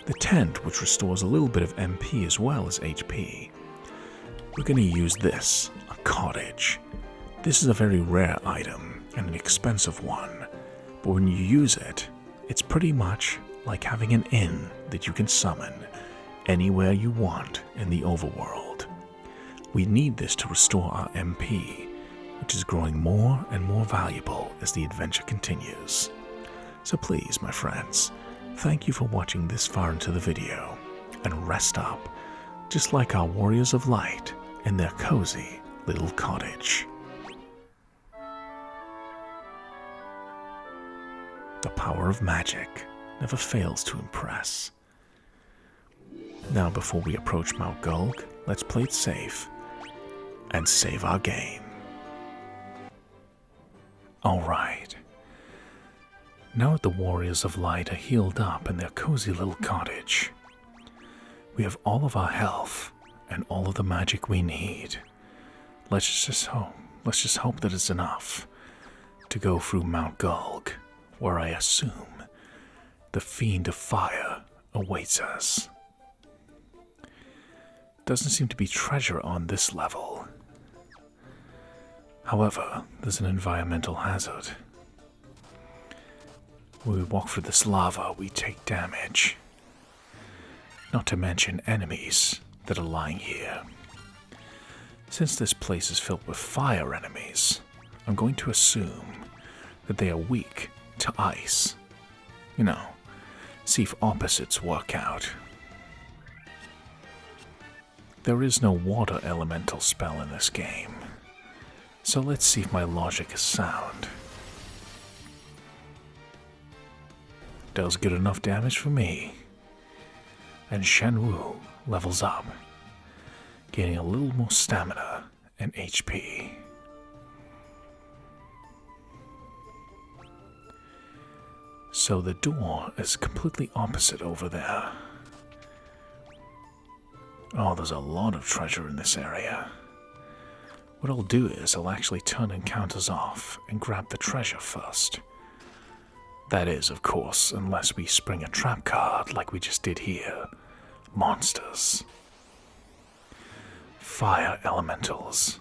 the tent, which restores a little bit of MP as well as HP. We're going to use this, a cottage. This is a very rare item and an expensive one, but when you use it, it's pretty much like having an inn that you can summon anywhere you want in the overworld. We need this to restore our MP, which is growing more and more valuable as the adventure continues. So please, my friends, thank you for watching this far into the video, and rest up, just like our warriors of light in their cozy little cottage. The power of magic never fails to impress. Now, before we approach Mount Gulg, let's play it safe and save our game. Alright. Now that the warriors of light are healed up in their cozy little cottage, we have all of our health and all of the magic we need. Let's just hope that it's enough to go through Mount Gulg, where I assume the Fiend of Fire awaits us. Doesn't seem to be treasure on this level. However, there's an environmental hazard. When we walk through this lava, we take damage. Not to mention enemies that are lying here. Since this place is filled with fire enemies, I'm going to assume that they are weak to ice. You know, see if opposites work out. There is no water elemental spell in this game, so let's see if my logic is sound. Does good enough damage for me. And Shenwu levels up, gaining a little more stamina and HP. So the door is completely opposite over there. Oh, there's a lot of treasure in this area. What I'll do is I'll actually turn encounters off and grab the treasure first. That is, of course, unless we spring a trap card like we just did here. Monsters. Fire elementals.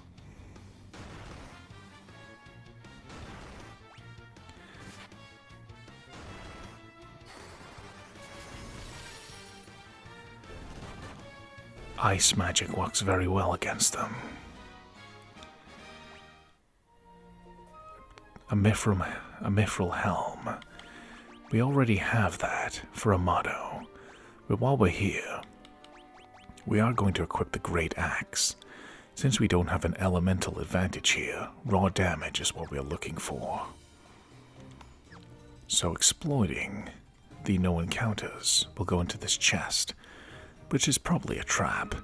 Ice magic works very well against them. A mithril helm. We already have that for Amado, but while we're here, we are going to equip the Great Axe. Since we don't have an elemental advantage here, raw damage is what we're looking for. So exploiting the no encounters, we'll go into this chest, which is probably a trap.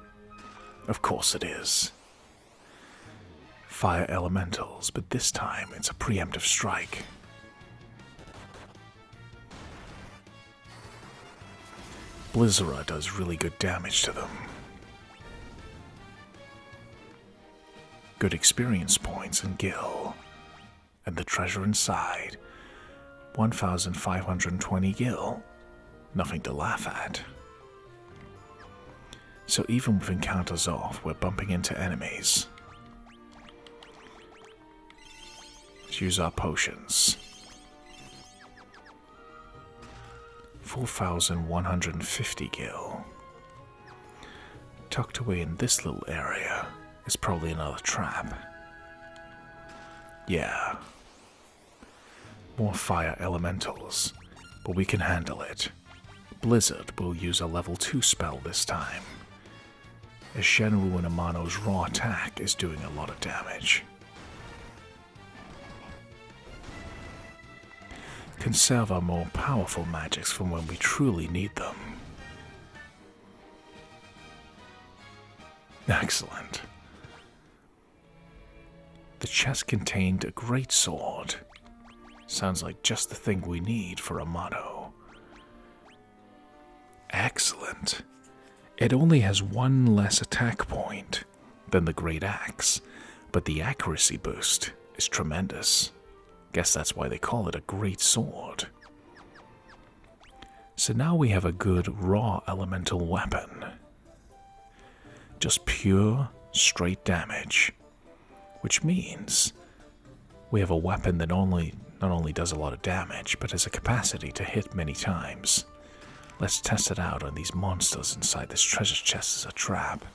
Of course it is. Fire elementals, but this time it's a preemptive strike. Blizzara does really good damage to them. Good experience points and gil. And the treasure inside. 1,520 gil. Nothing to laugh at. So even with encounters off, we're bumping into enemies. Let's use our potions. 4,150 gil. Tucked away in this little area is probably another trap. Yeah. More fire elementals, but we can handle it. Blizzard will use a level 2 spell this time, as Shenwu and Amano's raw attack is doing a lot of damage. Conserve our more powerful magics from when we truly need them. Excellent. The chest contained a great sword. Sounds like just the thing we need for Amano. Excellent. It only has one less attack point than the Great Axe, but the accuracy boost is tremendous. Guess that's why they call it a great sword. So now we have a good raw elemental weapon. Just pure, straight damage. Which means we have a weapon that not only does a lot of damage, but has a capacity to hit many times. Let's test it out on these monsters inside this treasure chest as a trap.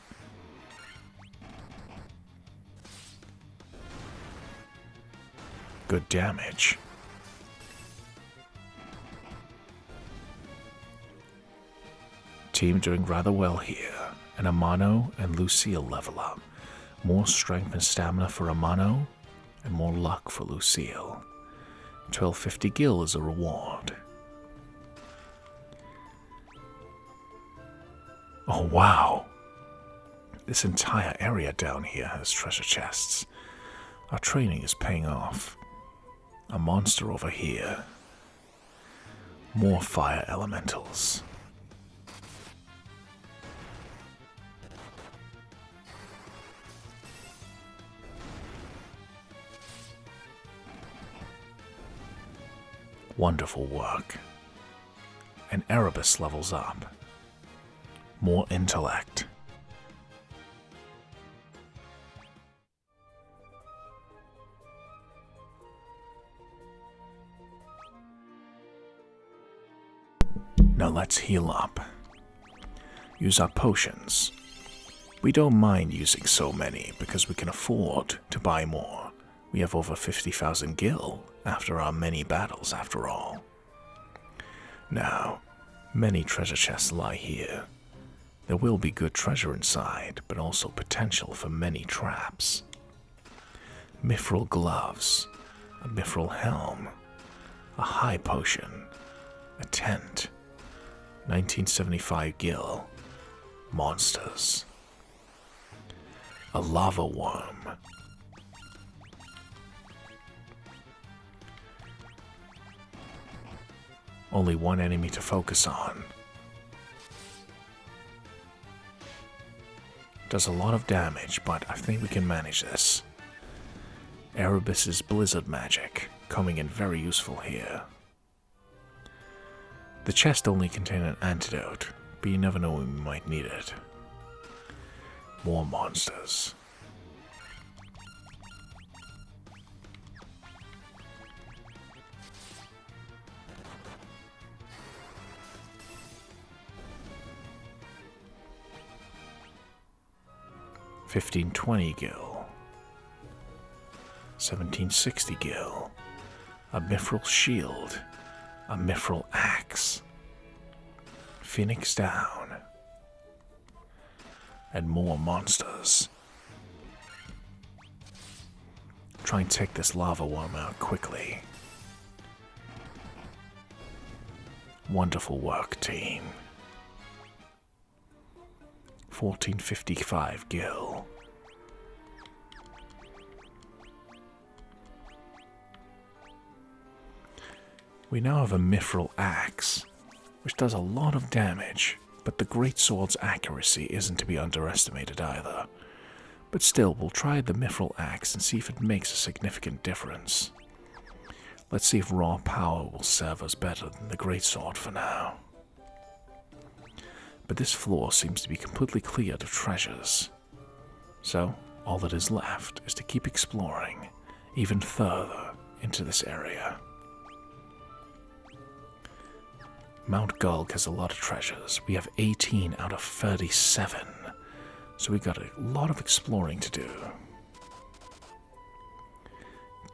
Good damage. Team doing rather well here, and Amano and Lucille level up. More strength and stamina for Amano, and more luck for Lucille. 1250 gil is a reward. Oh wow! This entire area down here has treasure chests. Our training is paying off. A monster over here. More fire elementals. Wonderful work. And Erebus levels up. More intellect. Now let's heal up. Use our potions. We don't mind using so many because we can afford to buy more. We have over 50,000 gil after our many battles after all. Now, many treasure chests lie here. There will be good treasure inside, but also potential for many traps. Mithril gloves, a mithril helm, a high potion, a tent, 1975 gil, monsters, a lava worm, only one enemy to focus on. Does a lot of damage, but I think we can manage this. Erebus's blizzard magic, coming in very useful here. The chest only contained an antidote, but you never know when we might need it. More monsters. $1520 gil. 1760 gil. A mithril shield. A mithril axe. Phoenix down. And more monsters. Try and take this lava worm out quickly. Wonderful work, team. 1455 gil. We now have a mithril axe, which does a lot of damage, but the greatsword's accuracy isn't to be underestimated either. But still, we'll try the mithril axe and see if it makes a significant difference. Let's see if raw power will serve us better than the greatsword for now. But this floor seems to be completely cleared of treasures. So, all that is left is to keep exploring even further into this area. Mount Gulg has a lot of treasures. We have 18 out of 37. So we've got a lot of exploring to do.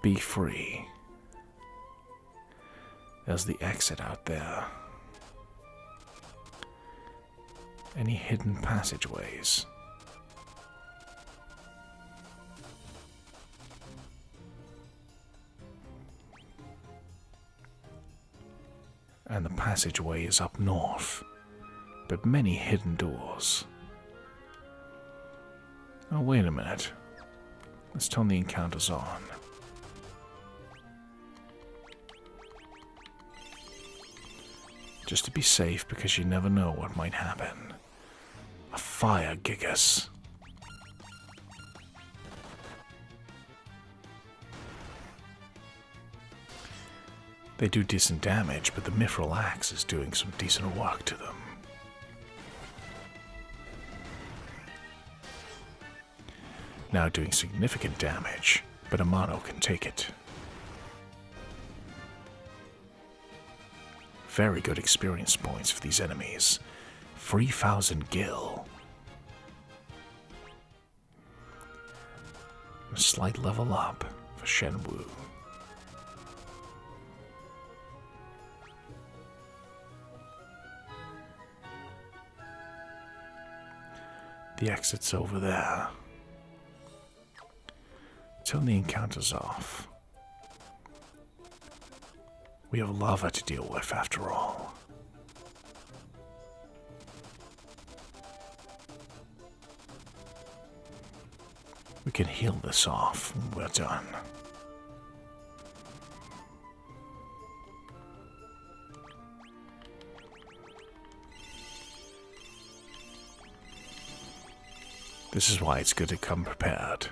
Be free. There's the exit out there. Any hidden passageways? And the passageway is up north, but many hidden doors. Oh, wait a minute. Let's turn the encounters on. Just to be safe, because you never know what might happen. A fire gigas. They do decent damage, but the mithril axe is doing some decent work to them. Now doing significant damage, but Amano can take it. Very good experience points for these enemies. 3,000 gil. A slight level up for Shenwu. The exit's over there. Turn the encounters off. We have lava to deal with after all. We can heal this off when we're done. This is why it's good to come prepared.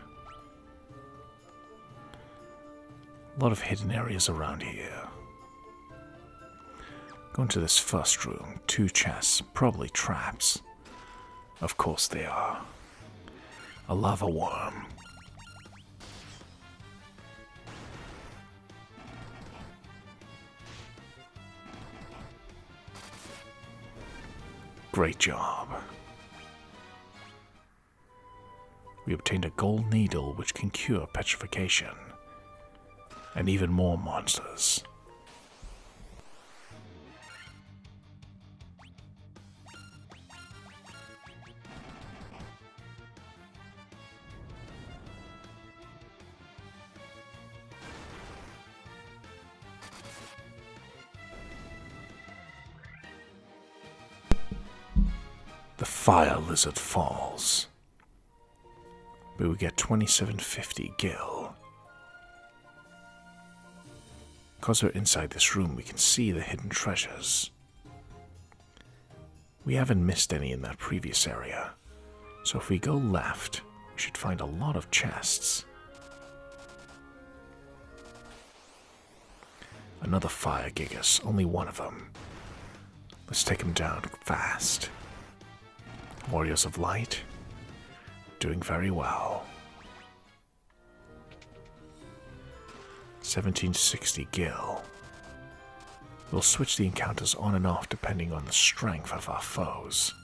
A lot of hidden areas around here. Go into this first room. 2 chests, probably traps. Of course they are. A lava worm. Great job. We obtained a gold needle which can cure petrification. And even more monsters. The fire lizard falls. But we get 2750 gil. Because we're inside this room, we can see the hidden treasures. We haven't missed any in that previous area. So if we go left, we should find a lot of chests. Another fire gigas, only one of them. Let's take him down fast. Warriors of Light, doing very well. 1760 gil. We'll switch the encounters on and off depending on the strength of our foes.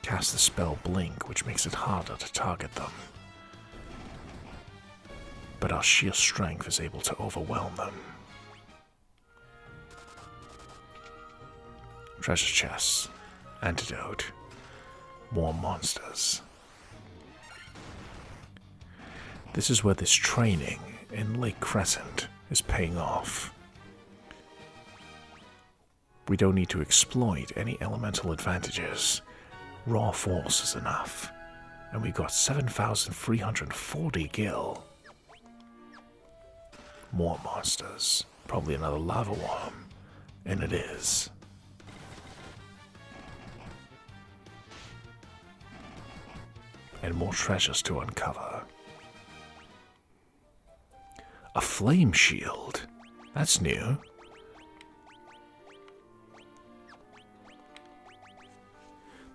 Cast the spell Blink, which makes it harder to target them. But our sheer strength is able to overwhelm them. Treasure chests, antidote, more monsters. This is where this training in Lake Crescent is paying off. We don't need to exploit any elemental advantages. Raw force is enough. And we got 7,340 gil. More monsters. Probably another lava worm. And it is. And more treasures to uncover. A flame shield? That's new.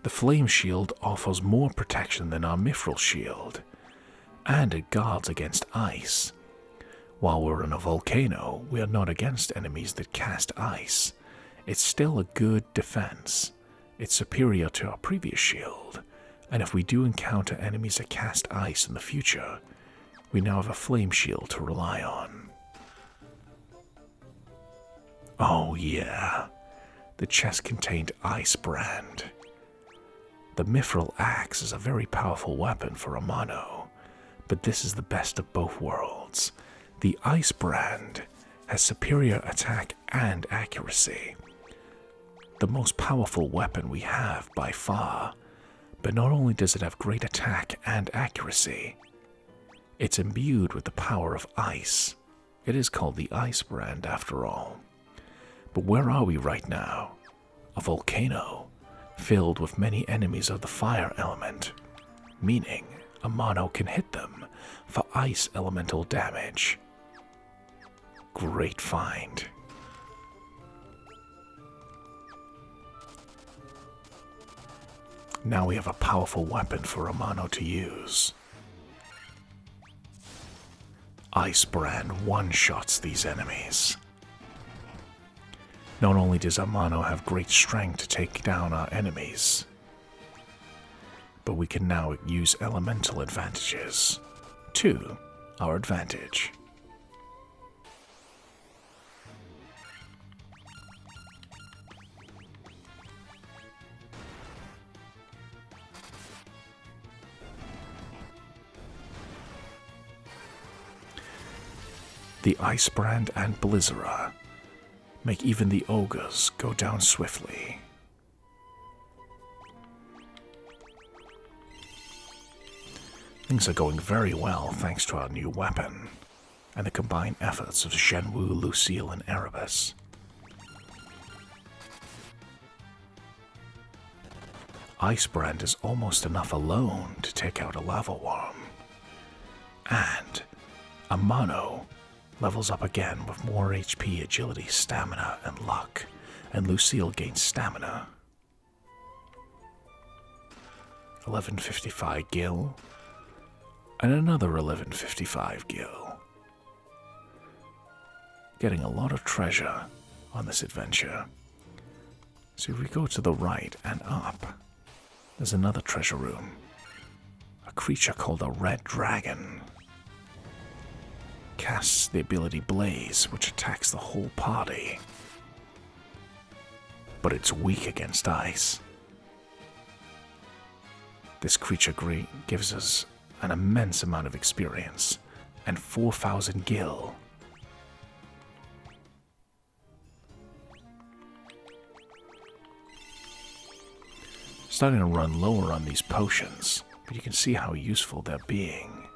The flame shield offers more protection than our mithril shield, and it guards against ice. While we're in a volcano, we are not against enemies that cast ice. It's still a good defense. It's superior to our previous shield. And if we do encounter enemies that cast ice in the future, we now have a flame shield to rely on. Oh yeah, the chest contained Ice Brand. The Mithril Axe is a very powerful weapon for a mono, but this is the best of both worlds. The Ice Brand has superior attack and accuracy. The most powerful weapon we have by far. But not only does it have great attack and accuracy, it's imbued with the power of ice. It is called the Ice Brand after all. But where are we right now? A volcano, filled with many enemies of the fire element, meaning a mono can hit them for ice elemental damage. Great find. Now we have a powerful weapon for Amano to use. Ice Brand one-shots these enemies. Not only does Amano have great strength to take down our enemies, but we can now use elemental advantages to our advantage. The Ice Brand and Blizzera make even the ogres go down swiftly. Things are going very well thanks to our new weapon and the combined efforts of Shenwu, Lucille, and Erebus. Ice Brand is almost enough alone to take out a lava worm. And Amano levels up again with more HP, agility, stamina, and luck, and Lucille gains stamina. 1155 gil, and another 1155 gil. Getting a lot of treasure on this adventure. So if we go to the right and up, there's another treasure room. A creature called a red dragon. Casts the ability Blaze, which attacks the whole party. But it's weak against ice. This creature gives us an immense amount of experience and 4,000 gil. Starting to run lower on these potions, but you can see how useful they're being.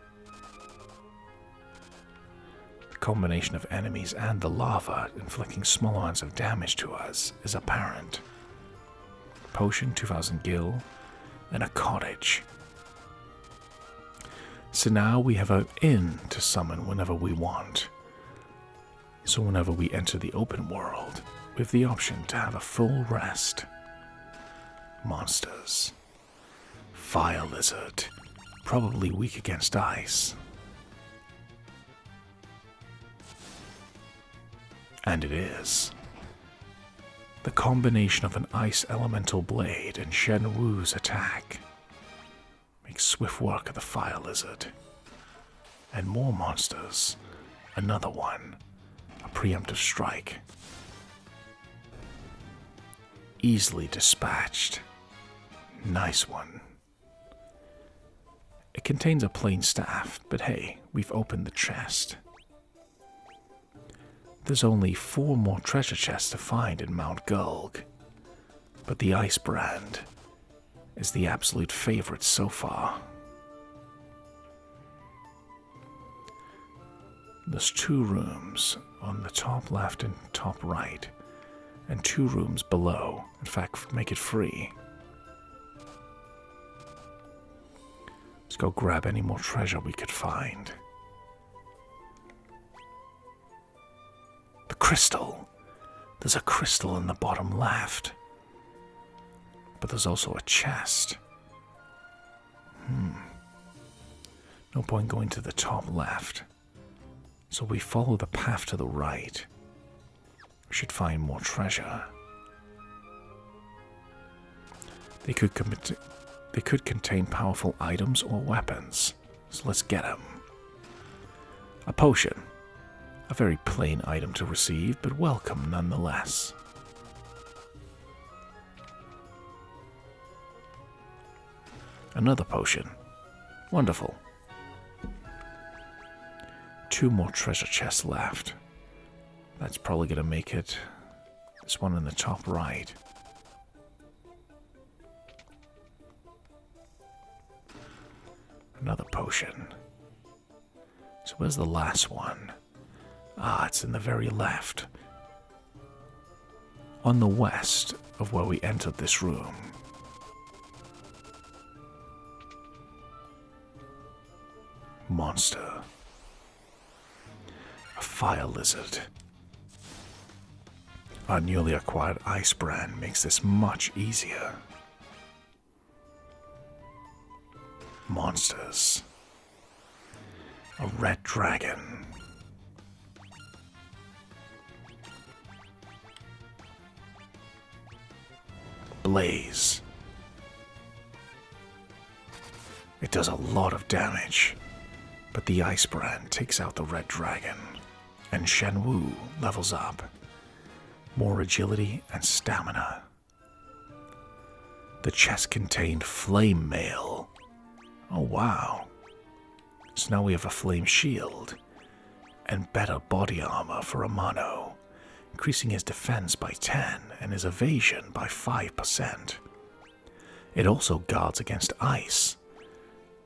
The combination of enemies and the lava inflicting small amounts of damage to us is apparent. Potion, 2,000 gil, and a cottage. So now we have an inn to summon whenever we want. So whenever we enter the open world, we have the option to have a full rest. Monsters. Fire lizard. Probably weak against ice. And it is. The combination of an ice elemental blade and Shen Wu's attack makes swift work of the fire lizard. And more monsters. Another one. A preemptive strike. Easily dispatched. Nice one. It contains a plain staff, but hey, we've opened the chest. There's only 4 more treasure chests to find in Mount Gulg, but the Ice Brand is the absolute favorite so far. There's 2 rooms on the top left and top right, and 2 rooms below. In fact, make it free. Let's go grab any more treasure we could find. The crystal. There's a crystal in the bottom left. But there's also a chest. No point going to the top left. So we follow the path to the right. We should find more treasure. They could contain powerful items or weapons, so let's get them. A potion. A very plain item to receive, but welcome nonetheless. Another potion. Wonderful. 2 more treasure chests left. That's probably going to make it this one in the top right. Another potion. So where's the last one? Ah, it's in the very left. On the west of where we entered this room. Monster. A fire lizard. Our newly acquired Ice Brand makes this much easier. Monsters. A red dragon. Blaze. It does a lot of damage, but the Ice Brand takes out the red dragon, and Shen Wu levels up. More agility and stamina. The chest contained flame mail. Oh wow. So now we have a flame shield and better body armor for Amano, increasing his defense by 10 and his evasion by 5%. It also guards against ice,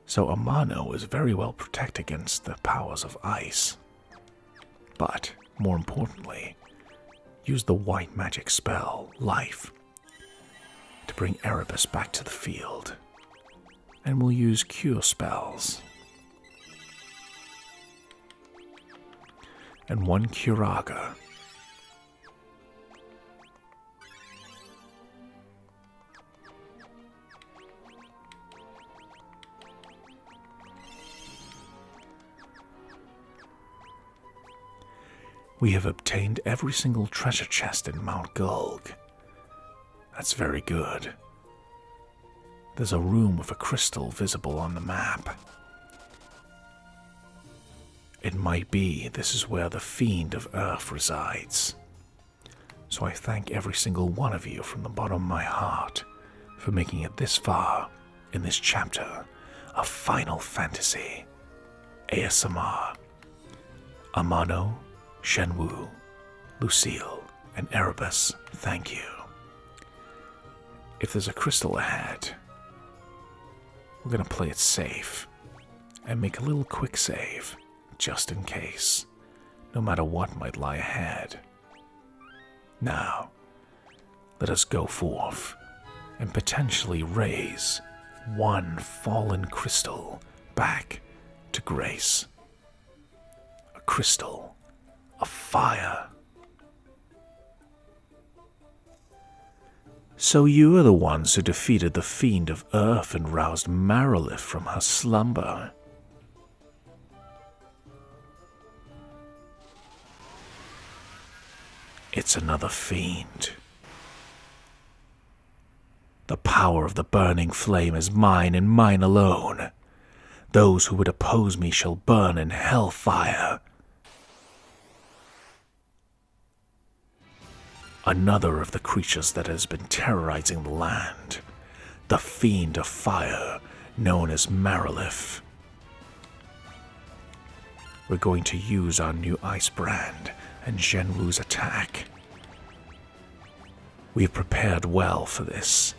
so Amano is very well protected against the powers of ice. But, more importantly, use the white magic spell, Life, to bring Erebus back to the field. And we'll use cure spells. And 1 Curaga. We have obtained every single treasure chest in Mount Gulg. That's very good. There's a room with a crystal visible on the map. It might be this is where the Fiend of Earth resides. So I thank every single one of you from the bottom of my heart for making it this far in this chapter of Final Fantasy ASMR. Amano, Shenwu, Lucille, and Erebus, thank you. If there's a crystal ahead, we're going to play it safe and make a little quick save, just in case, no matter what might lie ahead. Now, let us go forth and potentially raise one fallen crystal back to grace. A crystal of fire. So you are the ones who defeated the Fiend of Earth and roused Marilith from her slumber. It's another fiend. The power of the burning flame is mine and mine alone. Those who would oppose me shall burn in hellfire. Another of the creatures that has been terrorizing the land. The Fiend of Fire, known as Marilith. We're going to use our new ice brand and Shenwu's attack. We have prepared well for this.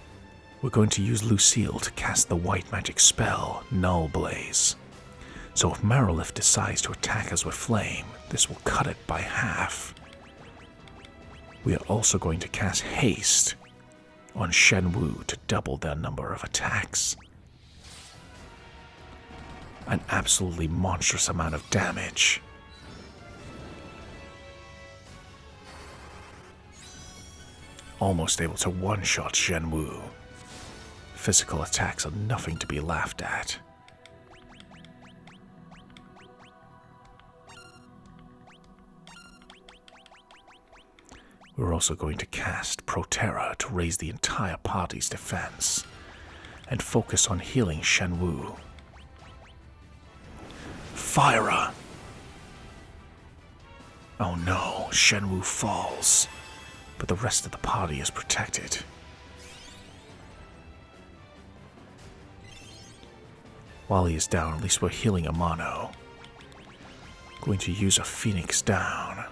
We're going to use Lucille to cast the white magic spell, Null Blaze. So if Marilith decides to attack us with flame, this will cut it by half. We are also going to cast Haste on Shenwu to double their number of attacks. An absolutely monstrous amount of damage. Almost able to one-shot Shenwu. Physical attacks are nothing to be laughed at. We're also going to cast Proterra to raise the entire party's defense and focus on healing Shenwu. Fire! Oh no, Shenwu falls, but the rest of the party is protected. While he is down, at least we're healing Amano. Going to use a Phoenix down.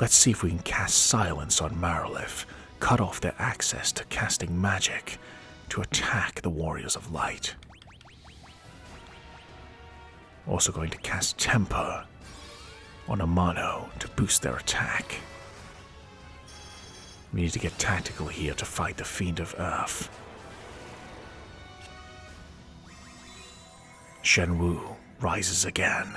Let's see if we can cast Silence on Marilith, cut off their access to casting magic to attack the Warriors of Light. Also going to cast Temper on Amano to boost their attack. We need to get tactical here to fight the Fiend of Earth. Shenwu rises again.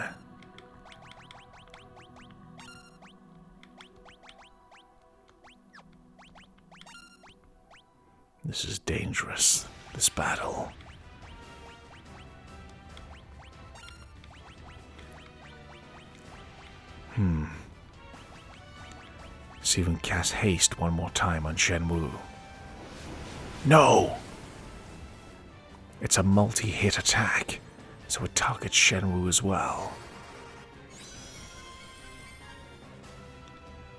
This is dangerous, this battle. See if we can cast Haste one more time on Shenwu. No! It's a multi-hit attack, so it targets Shenwu as well.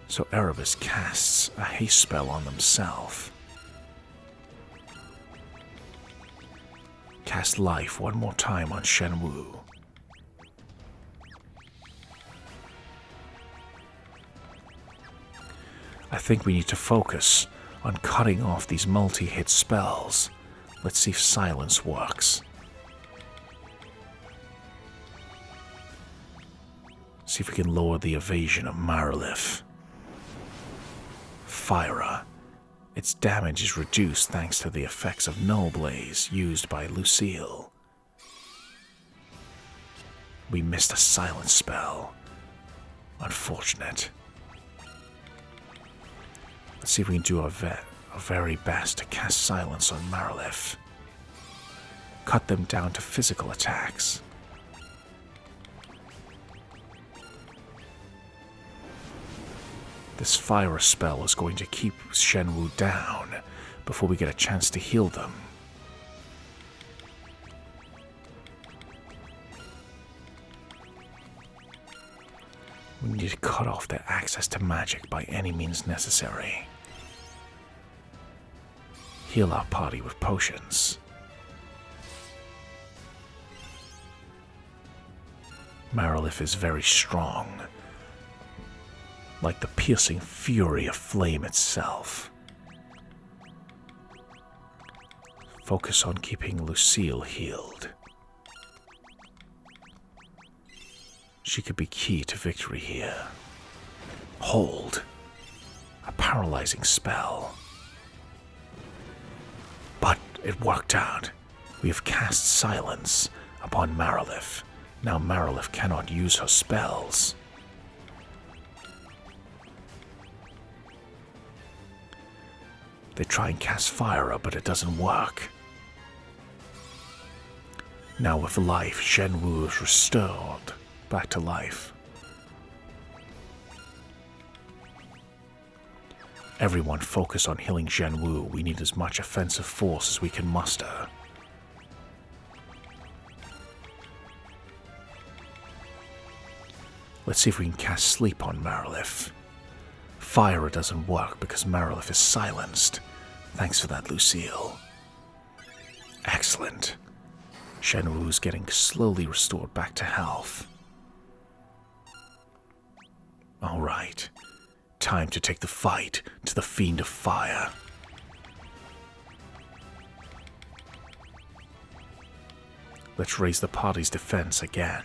So Erebus casts a haste spell on themselves. Cast Life one more time on Shenwu. I think we need to focus on cutting off these multi-hit spells. Let's see if Silence works. See if we can lower the evasion of Marilith. Fire. Its damage is reduced thanks to the effects of Null Blaze used by Lucille. We missed a silence spell. Unfortunate. Let's see if we can do our very best to cast Silence on Marilith. Cut them down to physical attacks. This fire spell is going to keep Shenwu down before we get a chance to heal them. We need to cut off their access to magic by any means necessary. Heal our party with potions. Marilith is very strong, like the piercing fury of flame itself. Focus on keeping Lucille healed. She could be key to victory here. Hold. A paralyzing spell. But it worked out. We have cast silence upon Marilith. Now Marilith cannot use her spells. They try and cast fire, but it doesn't work. Now with life, Shenwu is restored back to life. Everyone focus on healing Shenwu. We need as much offensive force as we can muster. Let's see if we can cast sleep on Marilith. Fire doesn't work because Marilith is silenced. Thanks for that, Lucille. Excellent. Shenwu's getting slowly restored back to health. Alright. Time to take the fight to the Fiend of Fire. Let's raise the party's defense again.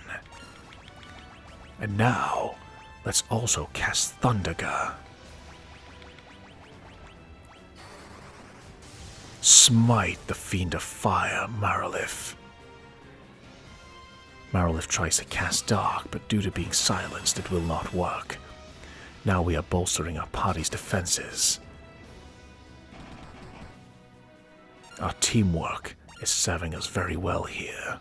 And now, let's also cast Thunderga. Smite the Fiend of Fire, Marilith. Marilith tries to cast Dark, but due to being silenced, it will not work. Now we are bolstering our party's defenses. Our teamwork is serving us very well here.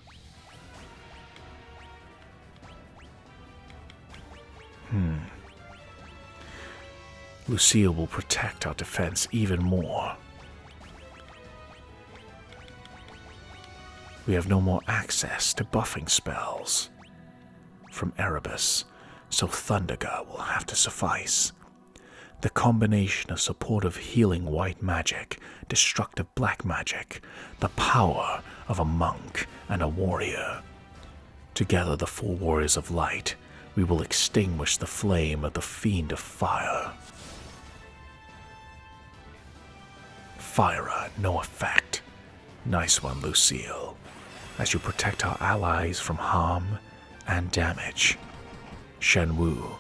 Lucille will protect our defense even more. We have no more access to buffing spells from Erebus, so Thunderga will have to suffice. The combination of supportive healing white magic, destructive black magic, the power of a monk and a warrior. Together, the four warriors of light, we will extinguish the flame of the Fiend of Fire. Fire, no effect. Nice one, Lucille. As you protect our allies from harm and damage. Shenwu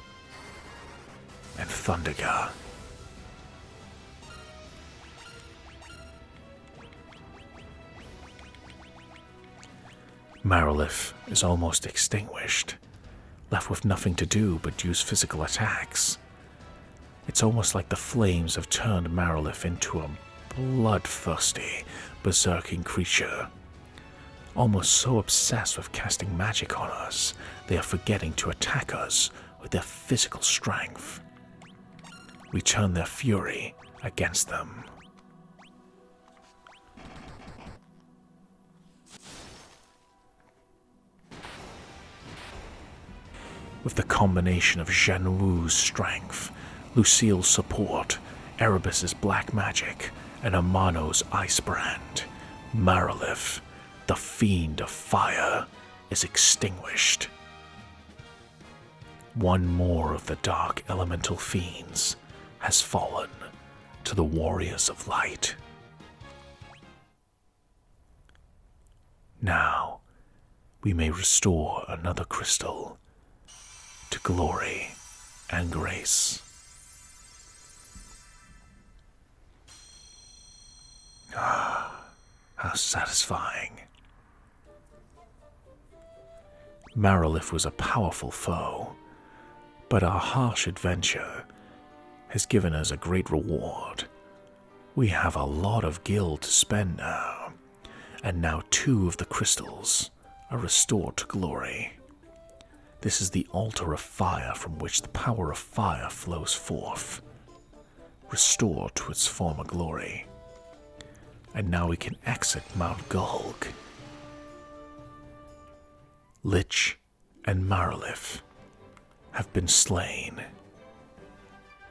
and Thunderga. Marilith is almost extinguished, left with nothing to do but use physical attacks. It's almost like the flames have turned Marilith into a bloodthirsty, berserking creature. Almost so obsessed with casting magic on us, they are forgetting to attack us with their physical strength. We turn their fury against them. With the combination of Shenwu's strength, Lucille's support, Erebus's black magic, and Amano's ice brand, Marilith, the Fiend of Fire, is extinguished. One more of the dark elemental fiends has fallen to the warriors of light. Now, we may restore another crystal to glory and grace. Ah, how satisfying. Marilith was a powerful foe, but our harsh adventure has given us a great reward. We have a lot of gil to spend now, and now 2 of the crystals are restored to glory. This is the altar of fire from which the power of fire flows forth, restored to its former glory. And now we can exit Mount Gulg. Lich and Marilith have been slain.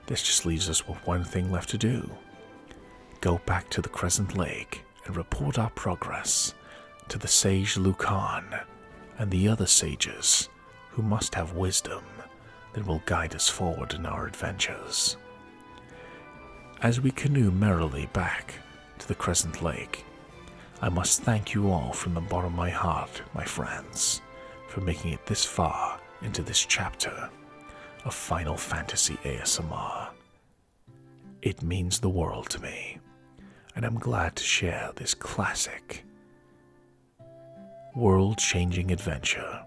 This just leaves us with one thing left to do. Go back to the Crescent Lake and report our progress to the sage Lucan and the other sages who must have wisdom that will guide us forward in our adventures. As we canoe merrily back to the Crescent Lake, I must thank you all from the bottom of my heart, my friends, for making it this far into this chapter of Final Fantasy ASMR. It means the world to me, and I'm glad to share this classic, world-changing adventure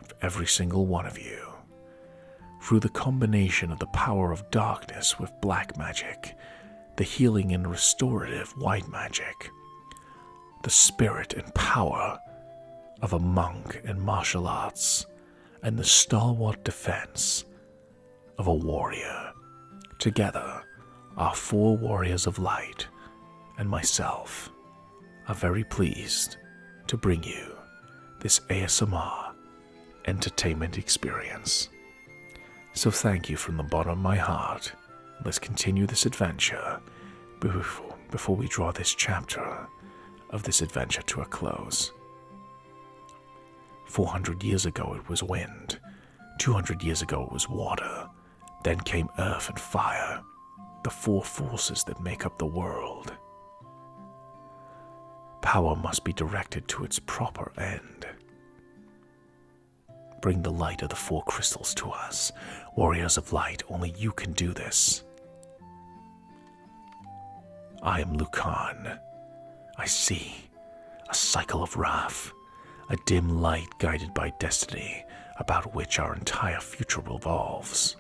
with every single one of you. Through the combination of the power of darkness with black magic, the healing and restorative white magic, the spirit and power of a monk in martial arts, and the stalwart defense of a warrior. Together, our 4 warriors of light and myself are very pleased to bring you this ASMR entertainment experience. So thank you from the bottom of my heart. Let's continue this adventure before we draw this chapter of this adventure to a close. 400 years ago it was wind, 200 years ago it was water, then came earth and fire, the 4 forces that make up the world. Power must be directed to its proper end. Bring the light of the 4 crystals to us, warriors of light, only you can do this. I am Lucan. I see a cycle of wrath, a dim light guided by destiny about which our entire future revolves.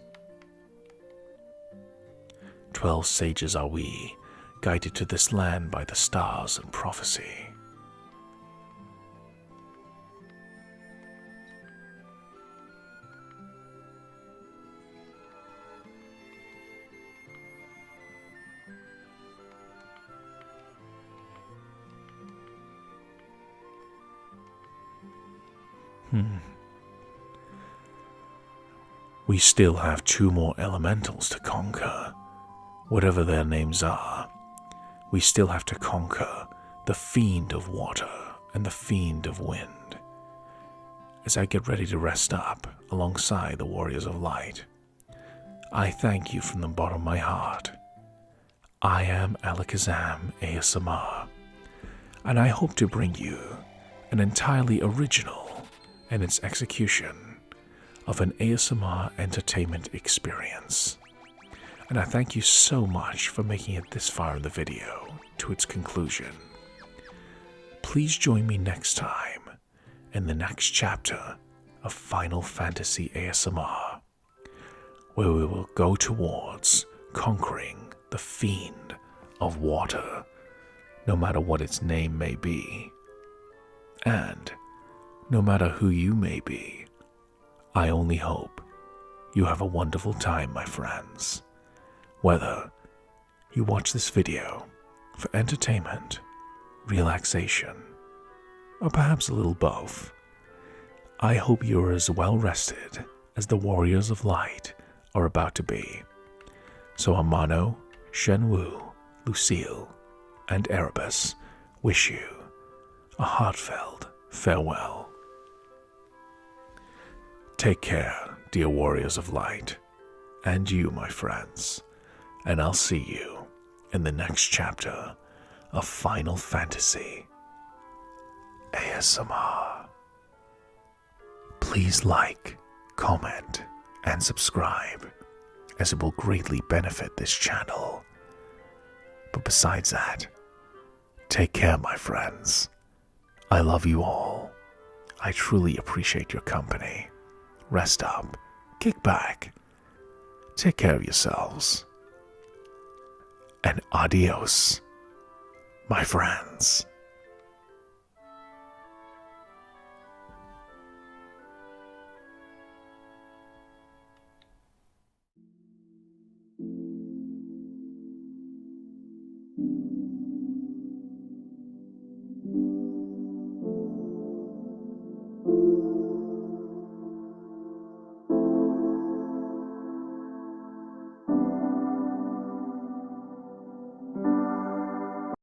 12 sages are we, guided to this land by the stars and prophecy. We still have 2 more elementals to conquer. Whatever their names are, we still have to conquer the Fiend of Water and the Fiend of Wind. As I get ready to rest up alongside the Warriors of Light, I thank you from the bottom of my heart. I am Alakazam ASMR, and I hope to bring you an entirely original and its execution of an ASMR entertainment experience. And I thank you so much for making it this far in the video to its conclusion. Please join me next time in the next chapter of Final Fantasy ASMR, where we will go towards conquering the Fiend of Water, no matter what its name may be. And no matter who you may be, I only hope you have a wonderful time, my friends. Whether you watch this video for entertainment, relaxation, or perhaps a little both, I hope you're as well rested as the Warriors of Light are about to be. So Amano, Shenwu, Lucille, and Erebus wish you a heartfelt farewell. Take care, dear Warriors of Light, and you, my friends, and I'll see you in the next chapter of Final Fantasy ASMR. Please like, comment, and subscribe, as it will greatly benefit this channel. But besides that, take care, my friends. I love you all. I truly appreciate your company. Rest up, kick back, take care of yourselves, and adios, my friends.